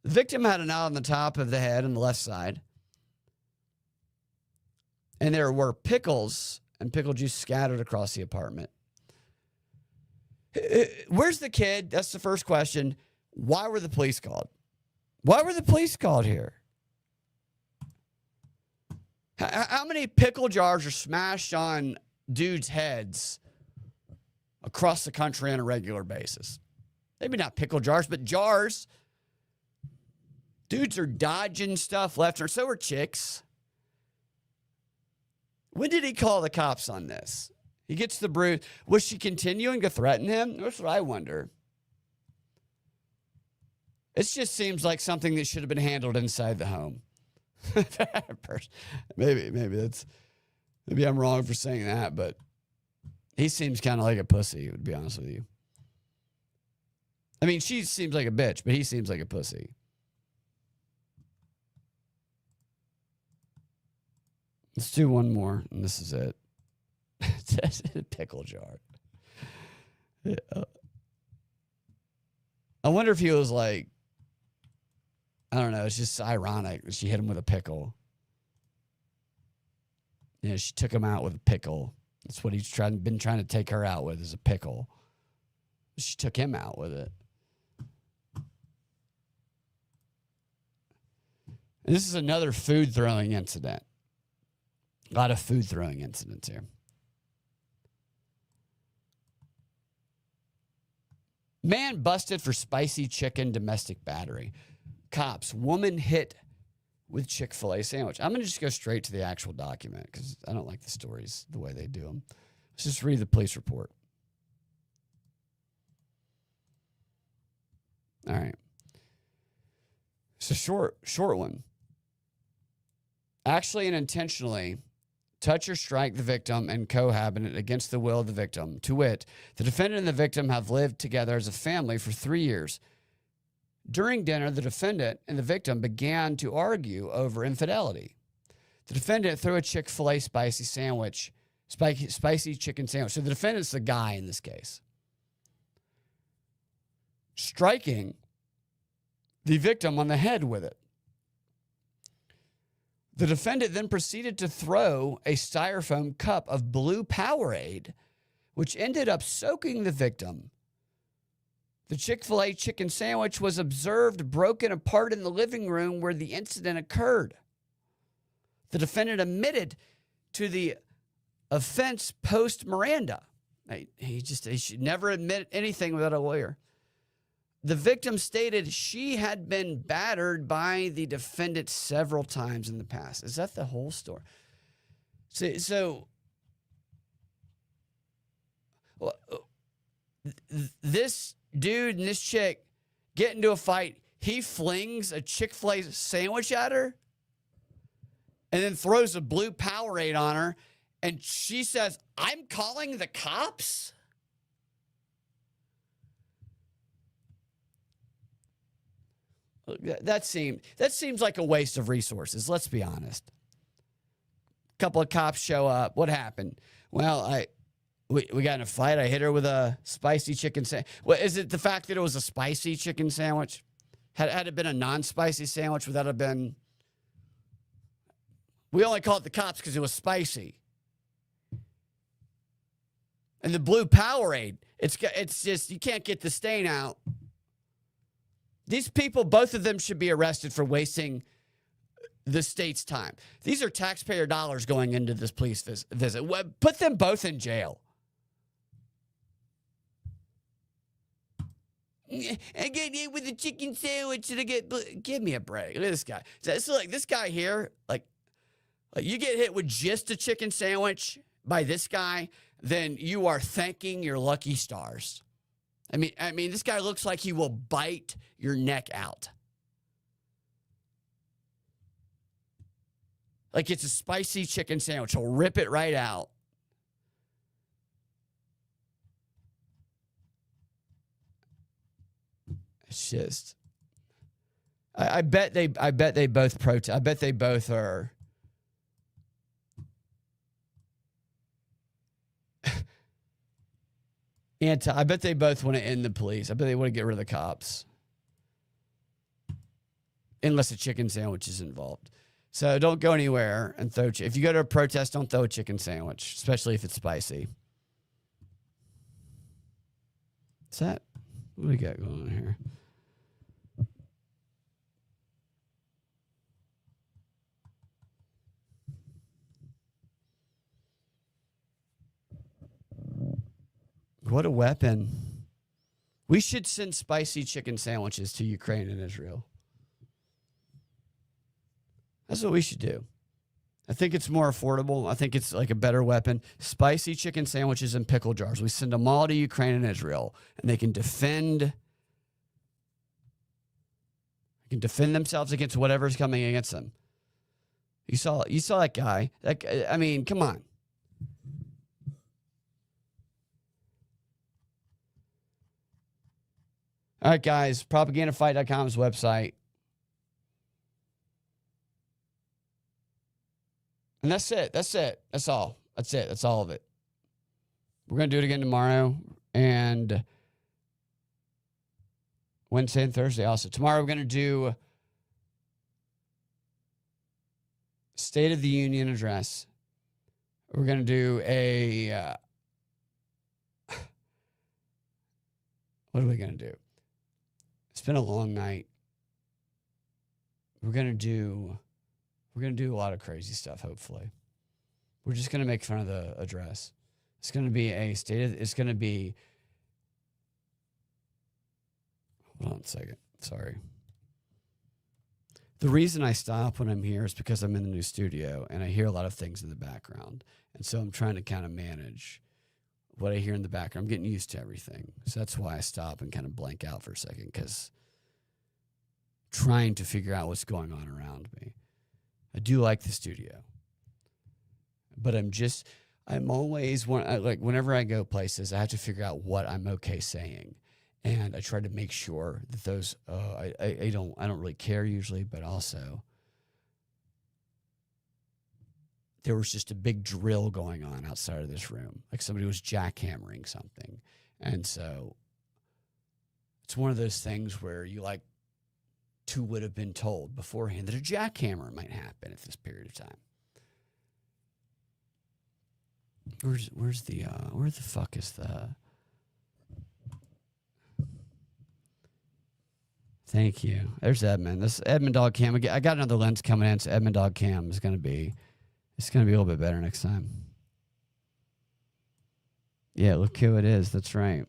The victim had a knot on the top of the head on the left side. And there were pickles and pickle juice scattered across the apartment. Where's the kid? That's the first question. Why were the police called? Why were the police called here? How many pickle jars are smashed on dudes' heads across the country on a regular basis? Maybe not pickle jars, but jars. Dudes are dodging stuff left and so are chicks. When did he call the cops on this? He gets the bruise. Was she continuing to threaten him? That's what I wonder. It just seems like something that should have been handled inside the home. maybe I'm wrong for saying that, but he seems kind of like a pussy, to be honest with you. I mean, she seems like a bitch, but he seems like a pussy. Let's do one more, and this is it. It's a pickle jar. Yeah. I wonder if he was like, I don't know, it's just ironic that she hit him with a pickle. Yeah, she took him out with a pickle. That's what he's been trying to take her out with, is a pickle. She took him out with it. And this is another food throwing incident. A lot of food throwing incidents here. Man busted for spicy chicken domestic battery. Cops, woman hit with Chick-fil-A sandwich. I'm going to just go straight to the actual document because I don't like the stories the way they do them. Let's just read the police report. All right. It's a short one. Actually and intentionally touch or strike the victim and cohabitant against the will of the victim. To wit, the defendant and the victim have lived together as a family for 3 years. During dinner, the defendant and the victim began to argue over infidelity. The defendant threw a Chick-fil-A spicy chicken sandwich. So the defendant's the guy in this case, striking the victim on the head with it. The defendant then proceeded to throw a styrofoam cup of blue Powerade, which ended up soaking the victim. The Chick-fil-A chicken sandwich was observed broken apart in the living room where the incident occurred. The defendant admitted to the offense post Miranda. He should never admit anything without a lawyer. The victim stated she had been battered by the defendant several times in the past. Is that the whole story? So this dude and this chick get into a fight. He flings a Chick-fil-A sandwich at her and then throws a blue Powerade on her. And she says, "I'm calling the cops." That seems like a waste of resources. Let's be honest. A couple of cops show up. What happened? Well, we got in a fight. I hit her with a spicy chicken sandwich. Well, is it the fact that it was a spicy chicken sandwich? Had it been a non-spicy sandwich, would that have been? We only called the cops because it was spicy. And the blue Powerade, it's just, you can't get the stain out. These people, both of them should be arrested for wasting the state's time. These are taxpayer dollars going into this police visit. Put them both in jail. I get hit with a chicken sandwich and I get. Give me a break. Look at this guy. So like this guy here, like you get hit with just a chicken sandwich by this guy, then you are thanking your lucky stars. I mean, this guy looks like he will bite your neck out. Like it's a spicy chicken sandwich. He'll rip it right out. It's just, I bet they both protest. I bet they both are. I bet they both want to end the police. I bet they want to get rid of the cops. Unless a chicken sandwich is involved. So don't go anywhere and throw. If you go to a protest, don't throw a chicken sandwich, especially if it's spicy. What's that? What do we got going on here? What a weapon. We should send spicy chicken sandwiches to Ukraine and Israel. That's what we should do. I think it's more affordable. I think it's like a better weapon. Spicy chicken sandwiches and pickle jars. We send them all to Ukraine and Israel, and they can defend themselves against whatever's coming against them. You saw that guy. I mean, come on. All right, guys. Propagandafight.com's website. And that's it. That's it. That's all. That's it. That's all of it. We're going to do it again tomorrow and Wednesday and Thursday also. Tomorrow we're going to do State of the Union address. We're going to do a... what are we going to do? It's been a long night. We're going to do a lot of crazy stuff, hopefully. We're just going to make fun of the address. It's going to be it's going to be... Hold on a second. Sorry. The reason I stop when I'm here is because I'm in the new studio and I hear a lot of things in the background. And so I'm trying to kind of manage what I hear in the background. I'm getting used to everything. So that's why I stop and kind of blank out for a second, because trying to figure out what's going on around me. I do like the studio, but I'm always like, whenever I go places, I have to figure out what I'm okay saying. And I try to make sure that those, I don't really care usually, but also there was just a big drill going on outside of this room. Like somebody was jackhammering something. And so it's one of those things where you would have been told beforehand that a jackhammer might happen at this period of time. Where the fuck is the... Thank you. There's Edmund. This Edmund Dog Cam. I got another lens coming in, so Edmund Dog Cam is going to be... It's going to be a little bit better next time. Yeah, look who it is. That's right.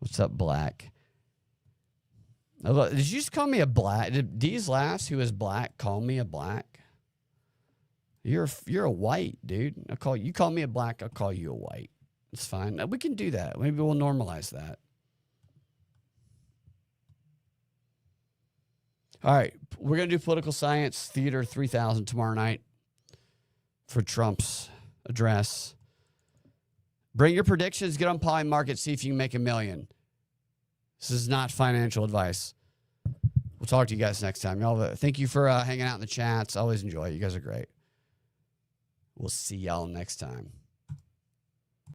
What's up, Black? Did you just call me a black? Did D's Laughs, who is black, call me a black? You're a white, dude. You call me a black, I'll call you a white. It's fine. We can do that. Maybe we'll normalize that. All right, we're going to do Political Science Theater 3000 tomorrow night for Trump's address. Bring your predictions, get on Polymarket, see if you can make $1 million. This is not financial advice. We'll talk to you guys next time. Y'all, thank you for hanging out in the chats. Always enjoy it. You guys are great. We'll see y'all next time.